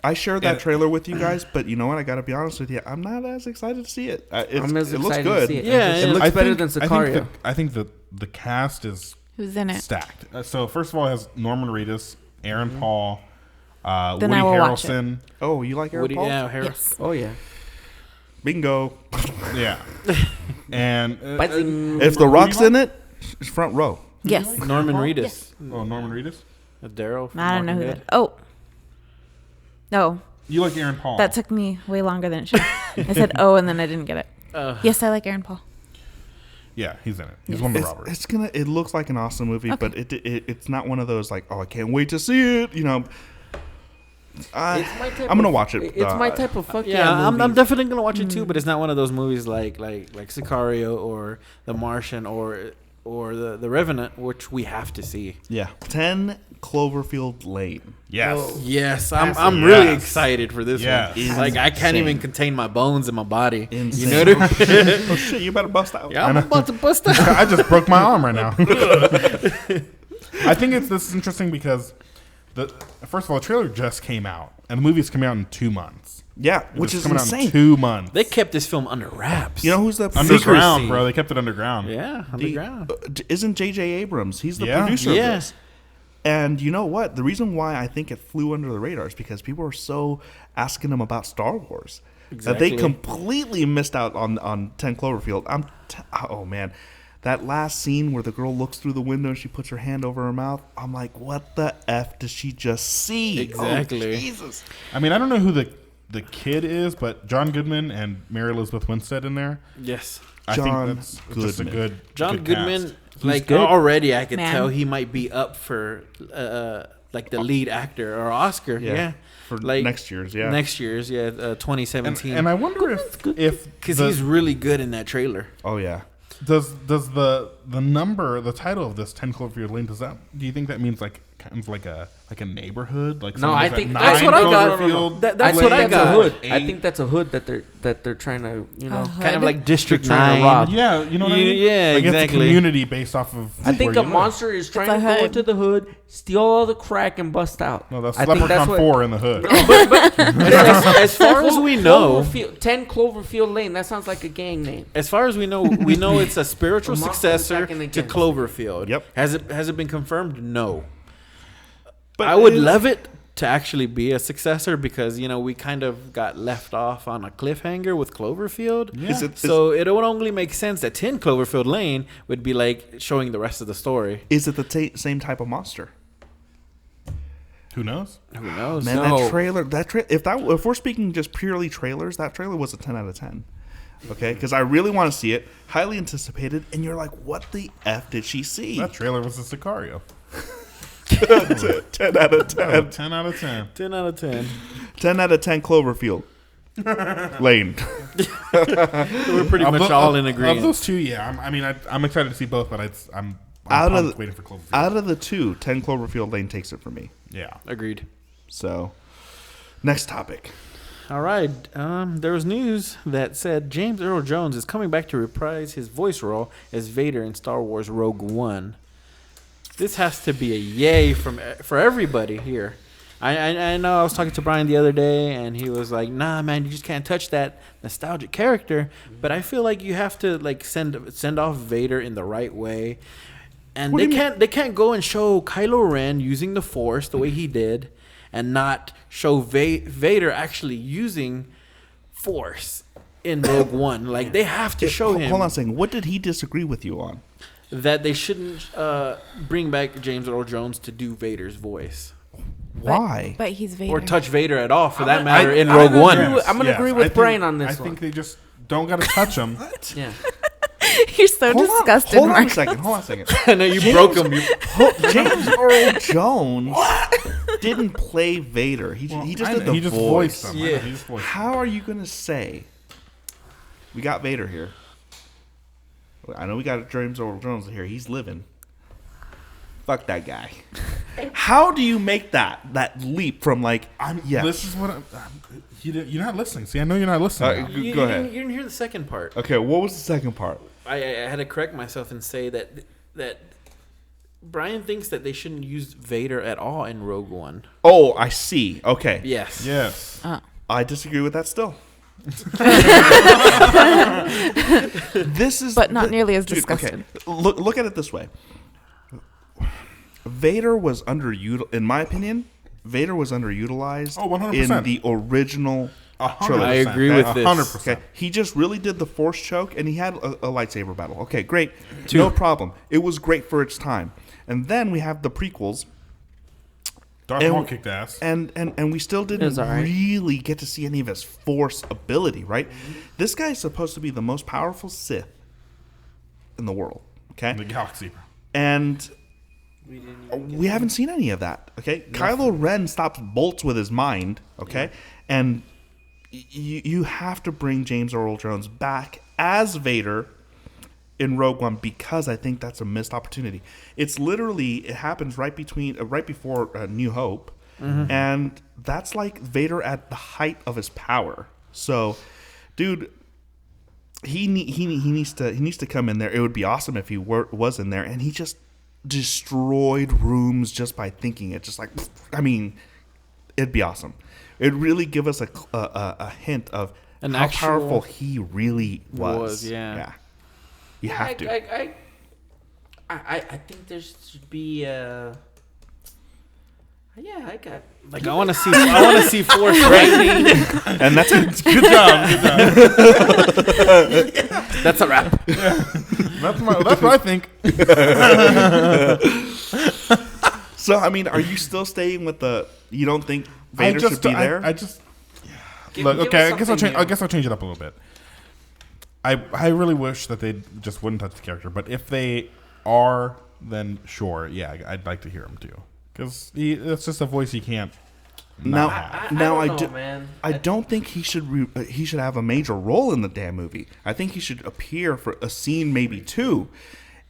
I shared that And- trailer with you guys, but you know what? I got to be honest with you. I'm not as excited to see it. I'm as it looks excited good. to see it. Yeah, it yeah. looks I better think- than Sicario. I think the cast is Who's in it? stacked. So first of all, it has Norman Reedus, Aaron Mm-hmm. Paul, Then Woody I will watch it. Harrelson. Oh, you like Aaron Woody, Paul? yeah, Harris. Yes. Oh yeah. Bingo. Yeah. And Buzzing. If The Rock's in it, it's front row. Yes. Norman Reedus. Yes. oh, Norman Reedus. Daryl. from I don't know who Walking that. Dead. Oh. No, You like Aaron Paul? that took me way longer than it should. I said oh, and then I didn't get it. Yes, I like Aaron Paul. yeah, he's in it. He's one of the robbers. It looks like an awesome movie, Okay. but it's not one of those like, oh, I can't wait to see it. It's my type I'm gonna of- watch it. It's my type of fuck Yeah, I'm movie. definitely gonna watch it too, but it's not one of those movies like Sicario or The Martian or the Revenant, which we have to see. Yeah. 10 Cloverfield Lane. Yes. Oh. Yes, I'm Absolutely. really Yes. excited for this Yes. one. Like I can't Insane. even contain my bones in my body. Insane. You know what I mean? Oh shit! You better bust out. Yeah, I'm about to bust out. I just broke my arm right now. I think this is interesting because first of all, the trailer just came out, and the movie's coming out in 2 months. Yeah, It which was is coming out insane. in 2 months. They kept this film under wraps. You know who's the underground, secrecy. bro. They kept it underground. Yeah, underground. Isn't J.J. Abrams? He's the Yeah. producer of Yeah. this. And you know what? The reason why I think it flew under the radar is because people were so asking him about Star Wars that they Exactly. completely missed out on 10 Cloverfield. Oh man, that last scene where the girl looks through the window and she puts her hand over her mouth. I'm like, what the F does she just see? Exactly. Oh, Jesus. I mean, I don't know who the kid is, but John Goodman and Mary Elizabeth Winstead in there. Yes. I John think that's just a Goodman. good John good Goodman, cast. like good. already, I could Man. tell he might be up for like the lead actor or Oscar. Yeah, For like next year's, yeah. next year's, 2017. And I wonder if because he's really good in that trailer. Oh yeah. does the title of this 10 Cloverfield Lane, do you think that means like kind of like a neighborhood. Like no, I think that's what I got. That's what I got. A hood. I think that's a hood that they're trying to kind of like District trying 9. to rob. Yeah, you know what I mean. Yeah, like exactly. It's a community based off of. I think a monster is trying to go into the hood, steal all the crack, and bust out. No, that's Leprechaun 4 in the hood. But as far as we know, 10 Cloverfield Lane. That sounds like a gang name. As far as we know it's a spiritual successor to Cloverfield. Yep. Has it been confirmed? No. But I would love it to actually be a successor because we kind of got left off on a cliffhanger with Cloverfield. Yeah. So it would only make sense that 10 Cloverfield Lane would be like showing the rest of the story. Is it the same type of monster? Who knows? Who knows? Man, that trailer. If we're speaking just purely trailers, that trailer was a 10 out of 10. Okay, because I really want to see it, highly anticipated, and you're like, what the F did she see? That trailer was a Sicario. 10 out of 10. Oh, 10 out of 10. 10 out of 10. 10 out of 10 Cloverfield Lane. We're pretty much all in agreement. Of those two, yeah. I'm excited to see both, but I'm waiting for Cloverfield. Out of the two, 10 Cloverfield Lane takes it for me. Yeah. Agreed. So, next topic. All right. There was news that said James Earl Jones is coming back to reprise his voice role as Vader in Star Wars Rogue One. This has to be a yay for everybody here. I know I was talking to Brian the other day, and he was like, "Nah, man, you just can't touch that nostalgic character." But I feel like you have to like send off Vader in the right way, and they can't go and show Kylo Ren using the Force the way he did, and not show Vader actually using Force in Rogue One. Like they have to show him. Hold on a second. What did he disagree with you on? That they shouldn't bring back James Earl Jones to do Vader's voice. Why? But he's Vader. Or touch Vader at all, for that matter, in Rogue One. I'm going to agree with Brian on this I think they just don't got to touch him. Yeah. You're so disgusted, Hold on Mark. a second. Hold on a second. I know you broke him. James Earl Jones didn't play Vader. He just did the He just voice. voiced him. Yeah. He just voiced him. How are you going to say, we got Vader here. I know we got James Earl Jones here. He's living. Fuck that guy. How do you make that leap from like, This is what you're not listening. See, I know you're not listening. Go ahead. You didn't hear the second part. Okay, what was the second part? I had to correct myself and say that Brian thinks that they shouldn't use Vader at all in Rogue One. Oh, I see. Okay. Yes. Yes. I disagree with that still. This is, But not nearly as dude, disgusted. Okay. Look at it this way. Vader was in my opinion, Vader was underutilized 100%. in the original 100%. trilogy. I agree with this. 100%. Okay, he just really did the Force choke, and he had a lightsaber battle. Okay, great, no problem. It was great for its time. And then we have the prequels, Darth Maul kicked ass. and we still didn't really get to see any of his Force ability. Right? This guy's supposed to be the most powerful Sith in the world. Okay, In the galaxy. and we haven't seen any of that. Okay, Kylo Ren stops bolts with his mind. Okay, and you have to bring James Earl Jones back as Vader in Rogue One because I think that's a missed opportunity. It happens right before New Hope, and that's like Vader at the height of his power. So, dude, he needs to come in there. It would be awesome if he was in there, and he just destroyed rooms just by thinking it. Just like, I mean, it'd be awesome. It'd really give us a hint of how powerful he really was. Yeah. You have to. I think there should be. I got. Like I want to see Force lightning. And that's it. Good job. That's a wrap. That's what I think. So, I mean, are you still staying with you don't think Vader should be there? I guess I'll change it up a little bit. I really wish that they just wouldn't touch the character, but if they are, then sure, yeah, I'd like to hear him too, because it's just a voice he can't. I don't think he should have a major role in the damn movie. I think he should appear for a scene, maybe two,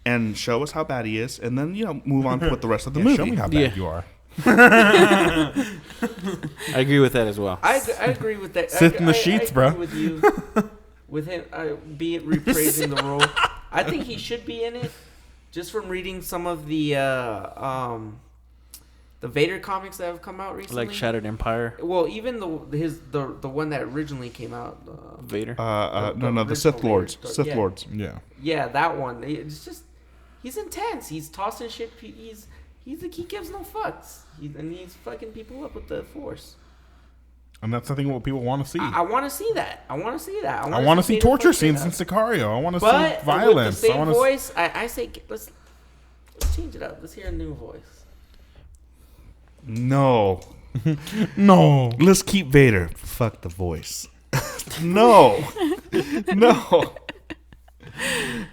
and show us how bad he is, and then move on with the rest of the movie. Show me how bad you are. I agree with that as well. I agree with that. Sit in the sheets, bro. With you, with him, rephrasing the role. I think he should be in it, just from reading some of the Vader comics that have come out recently, like Shattered Empire. Well, even the one that originally came out, Vader. The Sith Lords. Sith Lords. Yeah. Yeah, that one. It's just he's intense. He's tossing shit. He gives no fucks. He's fucking people up with the Force. And that's, I think, what people want to see. I want to see that. I want to see see torture scenes in Sicario. I want to see violence. With the same voice, I say let's change it up. Let's hear a new voice. No. No. Let's keep Vader. Fuck the voice. No. No.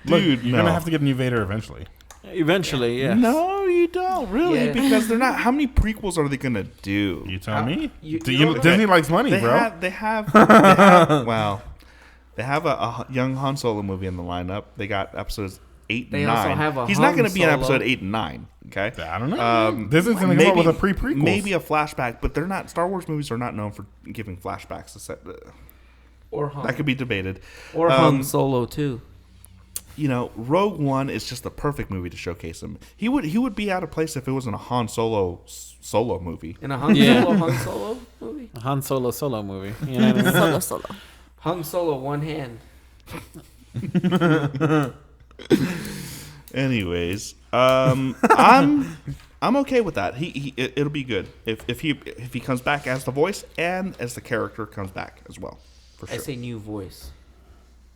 Dude, you're going to have to get a new Vader eventually. Eventually, yes. No, you don't really, because they're not. How many prequels are they gonna do? You tell me. Disney likes money, bro. They have a young Han Solo movie in the lineup. They got episodes 8 and 9. Also have He's not going to be in episode 8 and 9. Okay, I don't know. Disney's going to come up with a pre-prequel. Maybe a flashback, but they're not. Star Wars movies are not known for giving flashbacks. Or Han. That could be debated. Or Han Solo too. Rogue One is just the perfect movie to showcase him. He would be out of place if it wasn't a Han Solo movie. In a Han Solo movie? A Han Solo movie. You know what I mean? Solo. Han Solo, one hand. Anyways, I'm okay with that. It'll be good if he comes back as the voice and as the character comes back as well. For sure. I say new voice.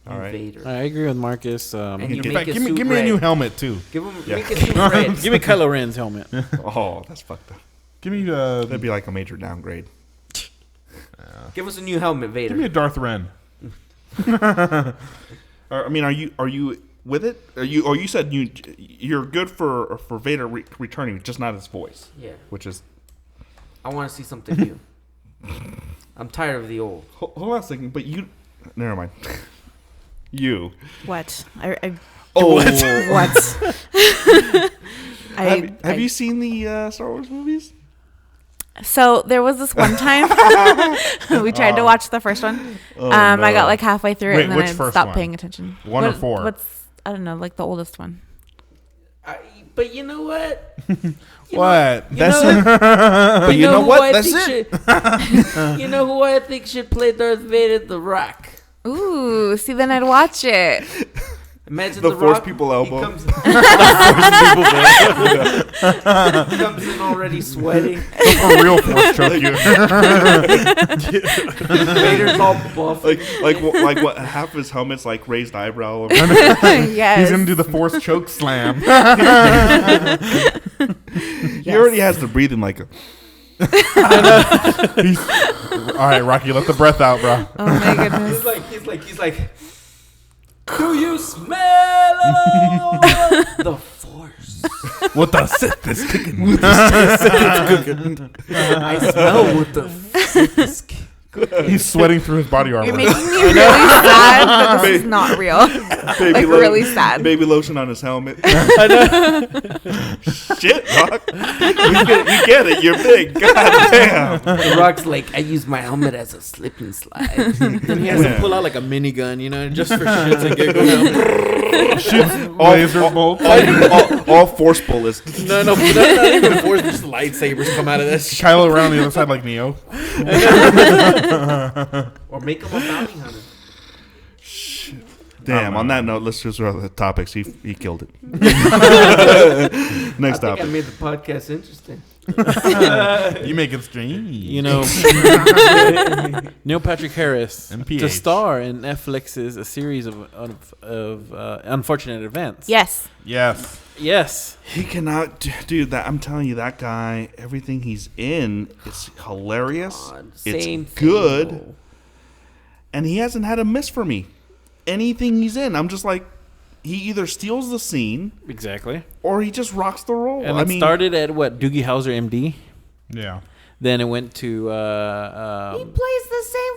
All right. Vader. I agree with Marcus. And you In make fact, a give me a new helmet too. Make a suit red. Give me Kylo Ren's helmet. Oh, that's fucked up. Give me That'd be like a major downgrade. Give us a new helmet, Vader. Give me a Darth Ren. I mean, are you with it? You said you're good for Vader returning, just not his voice. Yeah. Which is. I want to see something new. I'm tired of the old. Hold on a second, but you. Never mind. You. What? What? Have you seen the Star Wars movies? So there was this one time we tried to watch the first one. No. I got like halfway through it and then which I first stopped one? paying attention. 1 or 4? I don't know, like the oldest one. But you know what? What? But you know what? That's it. You know who I think should play Darth Vader? The Rock. Ooh, see, then I'd watch it. Imagine the the Force Rock, people elbow. He comes in already sweating. A real Force choke you. Vader's all buff. Like what? Half his helmet's like raised eyebrow. Yes. He's gonna do the Force choke slam. He already has the breathing like a. All right, Rocky, let the breath out, bro. Oh my goodness. He's like. Do you smell the Force? What the Sith is cooking? I smell what the Sith is cooking. He's sweating through his body armor. You're making me really sad, but this is not real. Really sad. Baby lotion on his helmet. Shit, Rock. We get it. You're big. God damn. The Rock's like, I use my helmet as a slip and slide. Then he has to pull out like a minigun, just for shits and giggles. Shoots laser bolts. All Force bullets. No, not even Force. Just lightsabers come out of this. Kylo around the other side like Neo. Or make him a bounty hunter. Damn. On that note, let's just run the topics. He killed it. Next topic. I made the podcast interesting. You make it strange. Neil Patrick Harris MPH. to star in Netflix's A Series of Unfortunate Events. Yes. Yes. He cannot do that. I'm telling you, that guy, everything he's in, it's hilarious. It's good. Thing, and he hasn't had a miss for me. Anything he's in, I'm just like, he either steals the scene. Exactly. Or he just rocks the role. And it started at what? Doogie Howser, MD? Yeah. Then it went to... he plays the same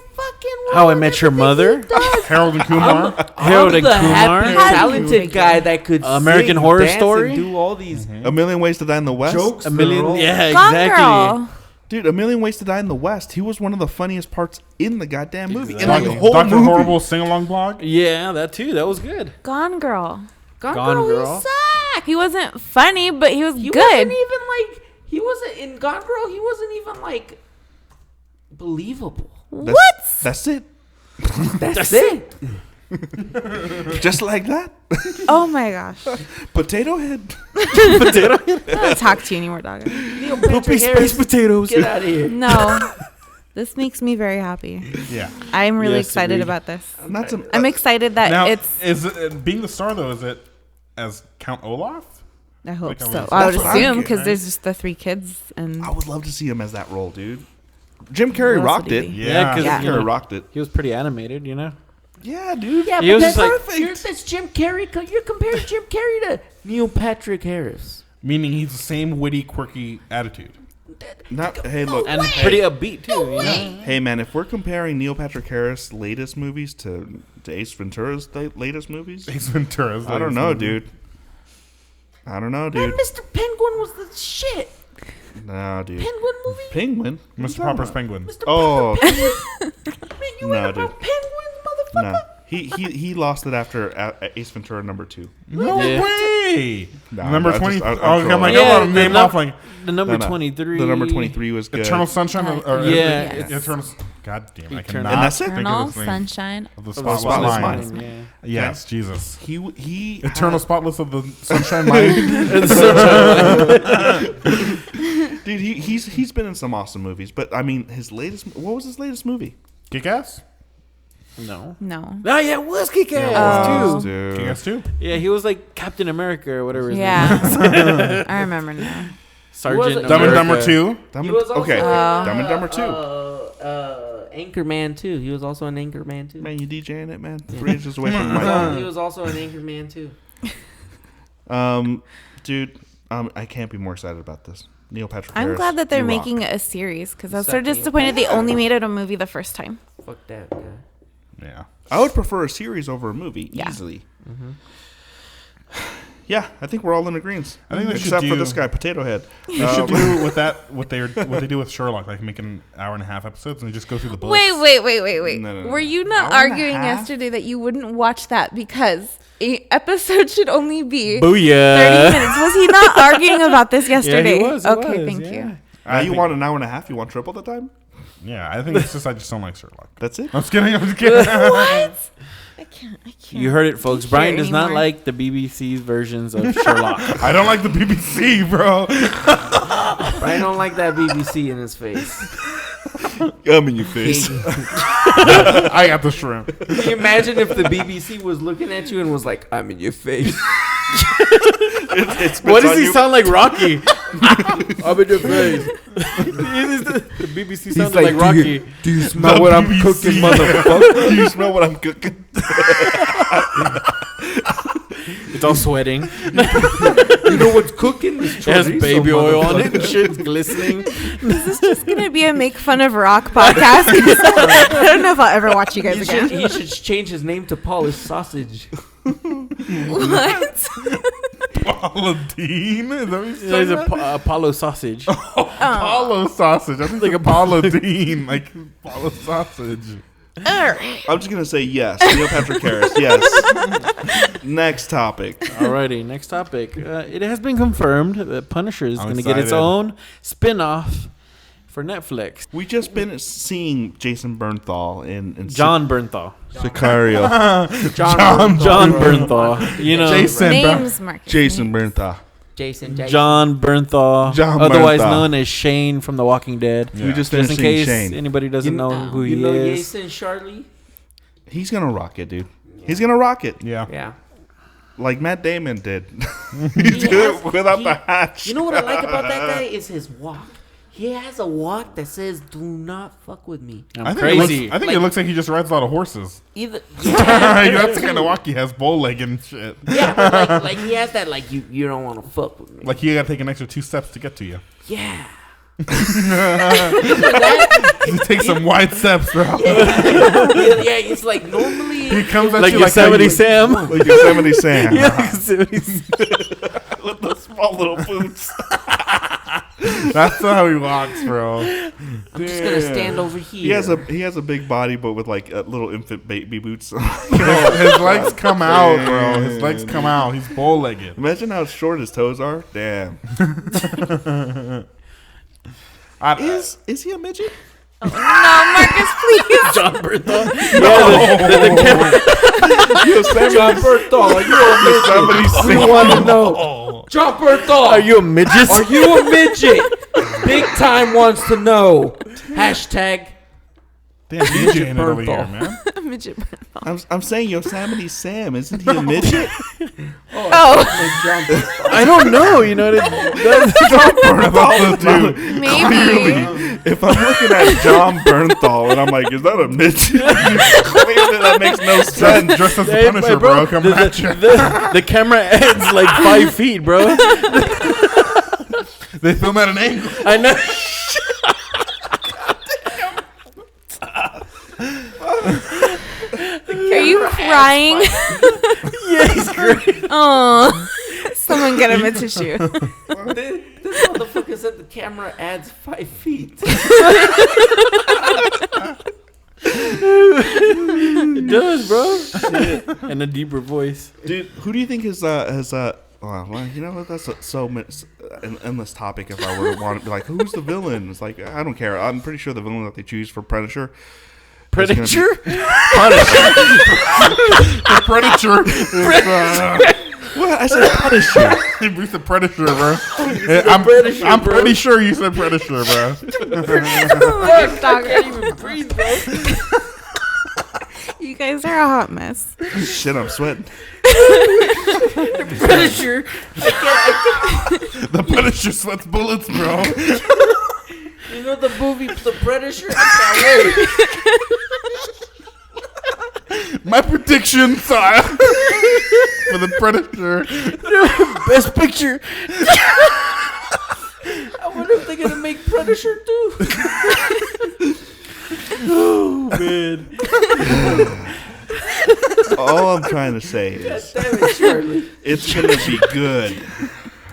How I Met Your Mother, Harold and Kumar. Harold and the Kumar, happy, talented guy that could American sing, Horror dance, Story? and do all these A Million Ways to Die in the West. jokes. A Million. Yeah, Gone exactly. Girl. Dude, A Million Ways to Die in the West. He was one of the funniest parts in the goddamn movie. Exactly. In like the whole Dr. movie. Horrible sing-along blog. Yeah, that too. That was good. Gone Girl. Gone Gone Girl. Girl. He sucked. He wasn't funny, but he was He good. wasn't even like. He wasn't in Gone Girl. He wasn't even like believable. That's it. That's it. Just like that. Oh my gosh. Potato Head. Potato. I don't talk to you anymore, dog. Neil Poopy Patrick space Harris, potatoes. get out of here. No. This makes me very happy. Yeah. I'm really Yes, excited agreed. about this. Not some, I'm excited that Now, it's. is it, being the star though? Is it as Count Olaf? I hope like, so. that's I would what I'm assume getting because at. there's just the 3 kids and. I would love to see him as that role, dude. Jim Carrey What else rocked would he it. be? Yeah, 'cause, Yeah. Jim you know, Carrey rocked it. he was pretty animated, you know. Yeah, dude. Yeah, He but was that's just like- perfect. That's Jim Carrey. You're comparing Jim Carrey to Neil Patrick Harris. Meaning he's the same witty, quirky attitude. Not, hey, look. And pretty upbeat too, you know. Hey, man, if we're comparing Neil Patrick Harris' latest movies to Ace Ventura's latest movies, Ace Ventura's. I don't know, dude. I don't know, Man, dude. Mr. Penguin was the shit. No, dude. Penguin movie? Penguin? What Mr. you talking Popper's about? Penguin. Mr. Oh. Penguin? Man, you No, ain't about dude. penguins, motherfucker. No. He lost it after Ace Ventura #2. No Yeah. way. No, Number I 20. just- I'm I'm trolling. like, Yeah, I want to the name num- off like The number No. 23. The number 23 was good. Eternal Sunshine. Or, Yeah. Eternal. God damn, I Eternal. cannot. And that's it? think of Eternal his name. Sunshine. Of the Of the Spotless Spotless Mind. Mind, yeah. Yes, Jesus. He Eternal had- Spotless of the Sunshine Mind. Dude, he's been in some awesome movies, but I mean, what was his latest movie? Kick-Ass? No. No. Oh yeah, it was Kick-Ass Oh. too. Dude. Kick-Ass 2? Yeah, he was like Captain America or whatever his name Yeah. I remember now. Sergeant Dumb and Dumber America. 2? Dumb He and- was also okay, in, Dumb and Dumber 2. Anchorman 2. He was also in Anchorman 2. Man, you DJing it, man? 3 inches away from the mic. He was also in Anchorman 2. Dude, I can't be more excited about this. Neil Patrick I'm Harris, glad that they're you rock. making a series because I was so Sucking. disappointed they only made it a movie the first time. Fuck that guy. Yeah. I would prefer a series over a movie, Yeah. easily. Yeah, I think we're all in agreement. I think they should except for do- this guy, Potato Head. They should do with that what they do with Sherlock, like make an hour-and-a-half episodes and they just go through the books. Wait. No. Were you not Hour and a arguing half? yesterday that you wouldn't watch that because a episode should only be 30 Booyah. minutes? Was he not arguing about this yesterday? Yeah, he was. Okay, thank you. Now I you think- want an hour and a half? You want triple the time? Yeah, I think it's just I just don't like Sherlock. That's it? I'm just kidding. I'm just kidding. What? I can't. You heard it, folks. Can't Brian hear does not anymore. like the BBC's versions of Sherlock. I don't like the BBC, bro. Brian don't like that BBC in his face. I'm in your face. I got the shrimp. Can you imagine if the BBC was looking at you and was like, I'm in your face? What does he sound like, Rocky? I'm in your face. The BBC sounds like Rocky. Do you smell what I'm cooking, motherfucker? Do you smell what I'm cooking? It's all sweating. You know what's cooking? It has baby oil on it and shit's glistening. Is this just gonna be a make fun of rock podcast? 'Cause I don't know if I'll ever watch you guys again. He should change his name to Polish Sausage. What? Paula Dean? Is that what he's There's saying? Apollo sausage. Apollo sausage. I think like a Paula Dean, like Paula sausage. I'm just going to say yes. Neil Patrick Harris, yes. Next topic. Alrighty, next topic. It has been confirmed that Punisher is I'm going to get its excited. own spin-off for Netflix. We just been seeing Jason Bernthal in John Bernthal. Sicario. John Bernthal. You know, Jason, bro. Names, Marcus. Jason Bernthal. Jason. John Bernthal, John otherwise Bernthal. known as Shane from The Walking Dead. Yeah. We just Just finished in seeing case Shane. anybody doesn't know who he you know is. Jason Charlie? He's going to rock it, dude. He's going to rock it. Yeah. Yeah. Like Matt Damon did. He He did has- it without he- the hatch. You know what I like about that guy is his walk. He has a walk that says, "Do not fuck with me." I'm I think crazy. I think it looks like he just rides a lot of horses. Either That's the kind of walk he has, bow leg and shit. yeah, but like he has that like you don't want to fuck with me. Like you gotta take an extra 2 steps to get to you. Yeah. You take some wide steps, bro. Yeah, it's like normally He comes at Like you Yosemite Sam. Like Yosemite Sam. Yeah, Yosemite Sam. With the small little boots. That's how he walks, bro. I'm just gonna stand over here. He has a big body, but with like little infant baby boots. His legs come out, bro. His legs come out. He's bow-legged. Imagine how short his toes are. Damn. Is he a midget? No, Marcus, please. John Bernthal. John Berthal, are you a midget? Somebody We want to know. John Berthal, Are you a midget? Are you a midget? Big Time wants to know. Hashtag. Damn, DJ in it over here, man. Midget. I'm saying Yosemite Sam. Isn't he a midget? Oh, John Berthal. I don't know. You know, that's John Bernthal, dude. maybe. If I'm looking at John Bernthal and I'm like, is that a midget? Clearly that makes no sense. Dressed as the Hey, Punisher, bro, bro. Coming at you. the camera ends like 5 feet, bro. They film at an angle. I know. Are you crying? Yeah, he's great. Oh, someone get him a tissue. This motherfucker said the camera adds 5 feet. It does, bro. Shit. And a deeper voice. Dude, who do you think is well, you know what? That's an endless topic. If I were to want to be like, who's the villain? It's like, I don't care. I'm pretty sure the villain that they choose for Punisher. Predator? The Predator. What? I said Punisher. He breathed the Predator, bro. Predator, I'm bro. pretty sure you said Predator, bro. Fuck, I can't even breathe, bro. You guys are a hot mess. Shit, I'm sweating. Predator. The Punisher sweats bullets, bro. You know the movie The Predator? I can't wait. My prediction, sire, for the Predator. Best picture. I wonder if they're gonna make Predator too. Oh, man. All I'm trying to say is Damn it, Shirley. it's gonna be good.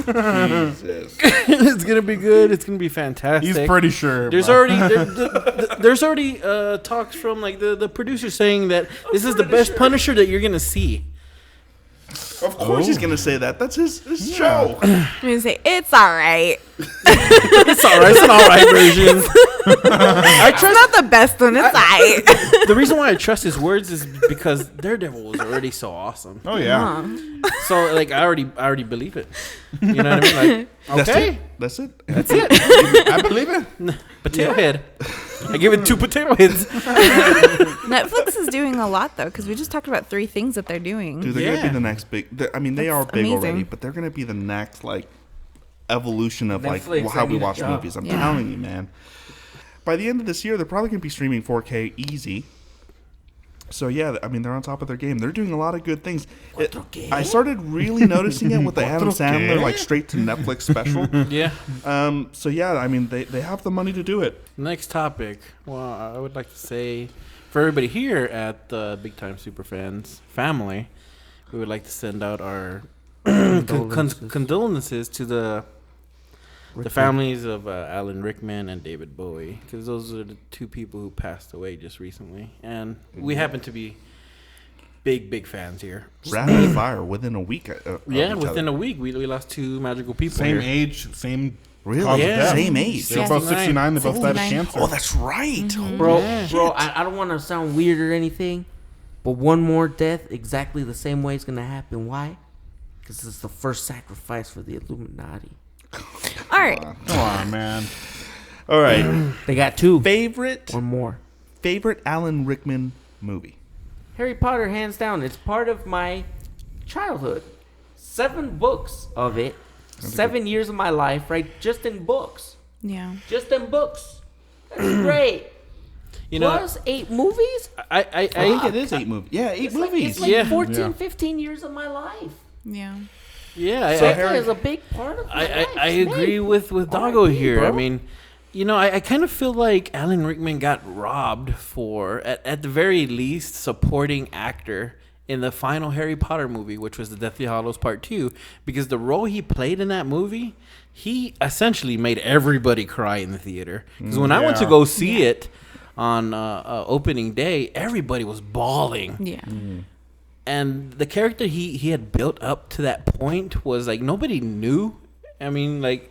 Jesus. It's gonna be good. It's gonna be fantastic. He's pretty sure. There's bro. already talks from like the producer saying that this is the best Punisher that you're gonna see. Of course he's gonna say that. That's his show. I'm gonna say it's all right. It's alright. It's an alright version. I It's trust. not the best one. It's alright. The reason why I trust his words is because Daredevil was already so awesome. Oh yeah. So like I already believe it. You know what I mean? Like okay, That's it. that's it. I believe it. Potato head. I give it 2 potato heads. Netflix is doing a lot though, because we just talked about 3 things that they're doing. Dude, they're gonna be the next big. I mean, they That's are big amazing. already, but they're gonna be the next like evolution of Netflix, like how I we need a watch job. movies. I'm Yeah. telling you, man. By the end of this year, they're probably gonna be streaming 4K easy. So yeah, I mean, they're on top of their game. They're doing a lot of good things. I started really noticing it with the Adam Sandler like straight to Netflix special. Yeah. So yeah, I mean, they have the money to do it. Next topic. Well, I would like to say, for everybody here at the Big Time Superfans family, we would like to send out our condolences to the families of Alan Rickman and David Bowie, because those are the 2 people who passed away just recently, and we happen to be big fans here. Rapid fire within a week. Yeah, within a week we lost 2 magical people. Same here. age, same. Really? cause of Yeah. death. Same age. They're both 69. They both died of 69. cancer. Oh, that's right. Bro, Yeah. I don't want to sound weird or anything, but one more death exactly the same way is going to happen. Why? Because it's the first sacrifice for the Illuminati. All right. Come on, man. All right. They got 2. Favorite One more. Alan Rickman movie. Harry Potter, hands down. It's part of my childhood. 7 books of it. 7 years of my life, right? Just in books. Yeah. Just in books. That's great. You know, Plus 8 movies? I think it is 8 movies. Yeah, 8 It's like, movies. it's like Yeah. 14, Yeah. 15 years of my life. Yeah. yeah. So I, Harry is a big part of my life. I agree with Doggo R.I.P., here. bro. I mean, I kind of feel like Alan Rickman got robbed for, at the very least, supporting actor in the final Harry Potter movie, which was the Deathly Hallows Part 2, because the role he played in that movie, he essentially made everybody cry in the theater. Because when I went to go see it on opening day, everybody was bawling. Yeah. And the character he had built up to that point was like nobody knew. I mean, like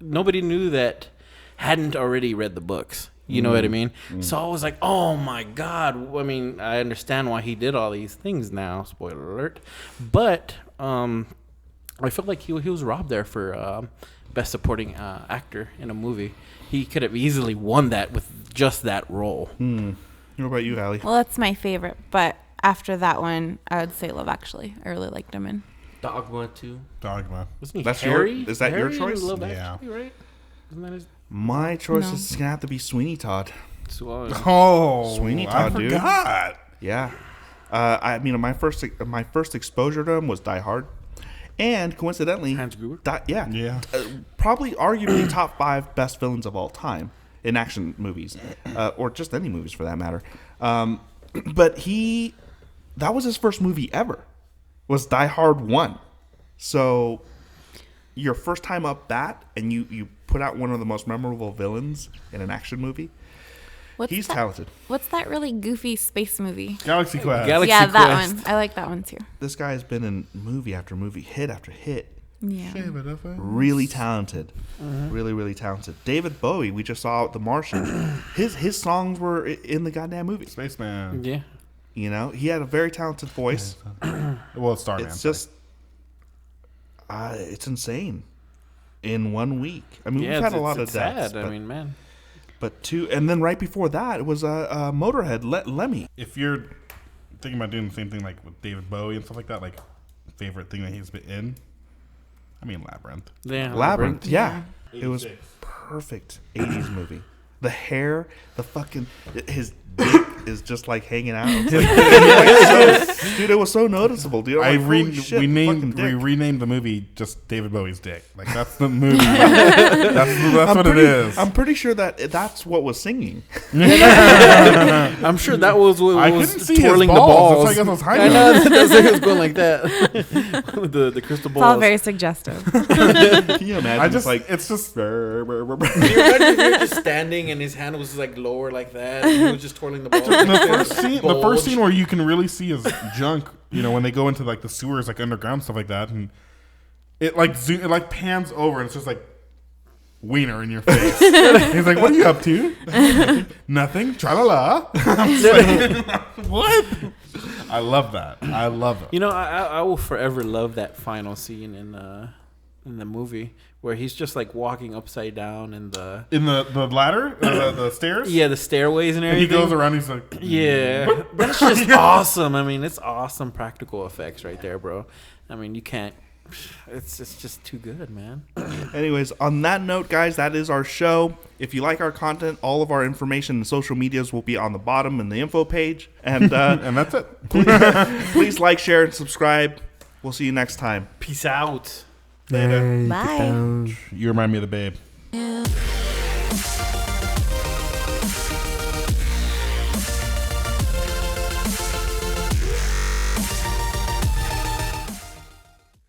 nobody knew that hadn't already read the books. You know what I mean? So I was like, oh my God. I mean, I understand why he did all these things now. Spoiler alert. But I felt like he was robbed there for best supporting actor in a movie. He could have easily won that with just that role. What about you, Allie? Well, that's my favorite. But after that one, I would say Love Actually. I really liked him in. Dogma too. Dogma. Wasn't he That's Harry? is that your Harry choice? in Love Yeah. Actually, right? Isn't that his? My choice No. is gonna have to be Sweeney Todd. Oh, Sweeney I Todd, dude. forgot. Yeah. I mean, my first exposure to him was Die Hard, and coincidentally, Hans Gruber? Yeah. Probably arguably top 5 best villains of all time in action movies, or just any movies for that matter. But that was his first movie ever, was Die Hard 1. So your first time up that, and you put out one of the most memorable villains in an action movie. He's talented. What's that really goofy space movie? Galaxy Quest. Yeah, that one. I like that one too. This guy has been in movie after movie, hit after hit. Yeah. Really talented. Really, really talented. David Bowie, we just saw The Martian. His songs were in the goddamn movie. Spaceman. Yeah. You know, he had a very talented voice. Well, it's Starman. It's just, it's insane. In 1 week. I mean, we've had a lot of deaths. Sad. I mean, man. But and then right before that, it was Motorhead, Lemmy. If you're thinking about doing the same thing like with David Bowie and stuff like that, like favorite thing that he's been in, I mean Labyrinth. Yeah. Labyrinth, yeah. 86. It was perfect 80s movie. The hair, the fucking, his dick is just like hanging out. It's like, dude, it was so noticeable, dude. We renamed the movie just David Bowie's Dick. Like that's the movie. that's what it is. I'm pretty sure that's what was singing. I'm sure that was what I was couldn't see twirling his the balls. balls. That's like I was I hiding. know that's why it was going like that. the crystal It's balls. all very suggestive. Can you imagine? It's just Can you imagine if you were just standing and his hand was like lower like that, and he was just twirling the balls. the first scene where you can really see his junk. You know, when they go into like the sewers, like underground stuff like that, and it like pans over and it's just like wiener in your face. He's like, "What are you up to?" Nothing. Tra la la. What? I love that. I love it. You know, I will forever love that final scene in the movie where he's just like walking upside down in the ladder, the stairs. Yeah, the stairways and And everything. he goes around. He's like, Yeah, that's just awesome. I mean, it's awesome practical effects right there, bro. I mean, you can't. It's just too good, man. Anyways, on that note, guys, that is our show. If you like our content, all of our information and social medias will be on the bottom in the info page. And and that's it. please like, share, and subscribe. We'll see you next time. Peace out. Bye. You remind me of the babe.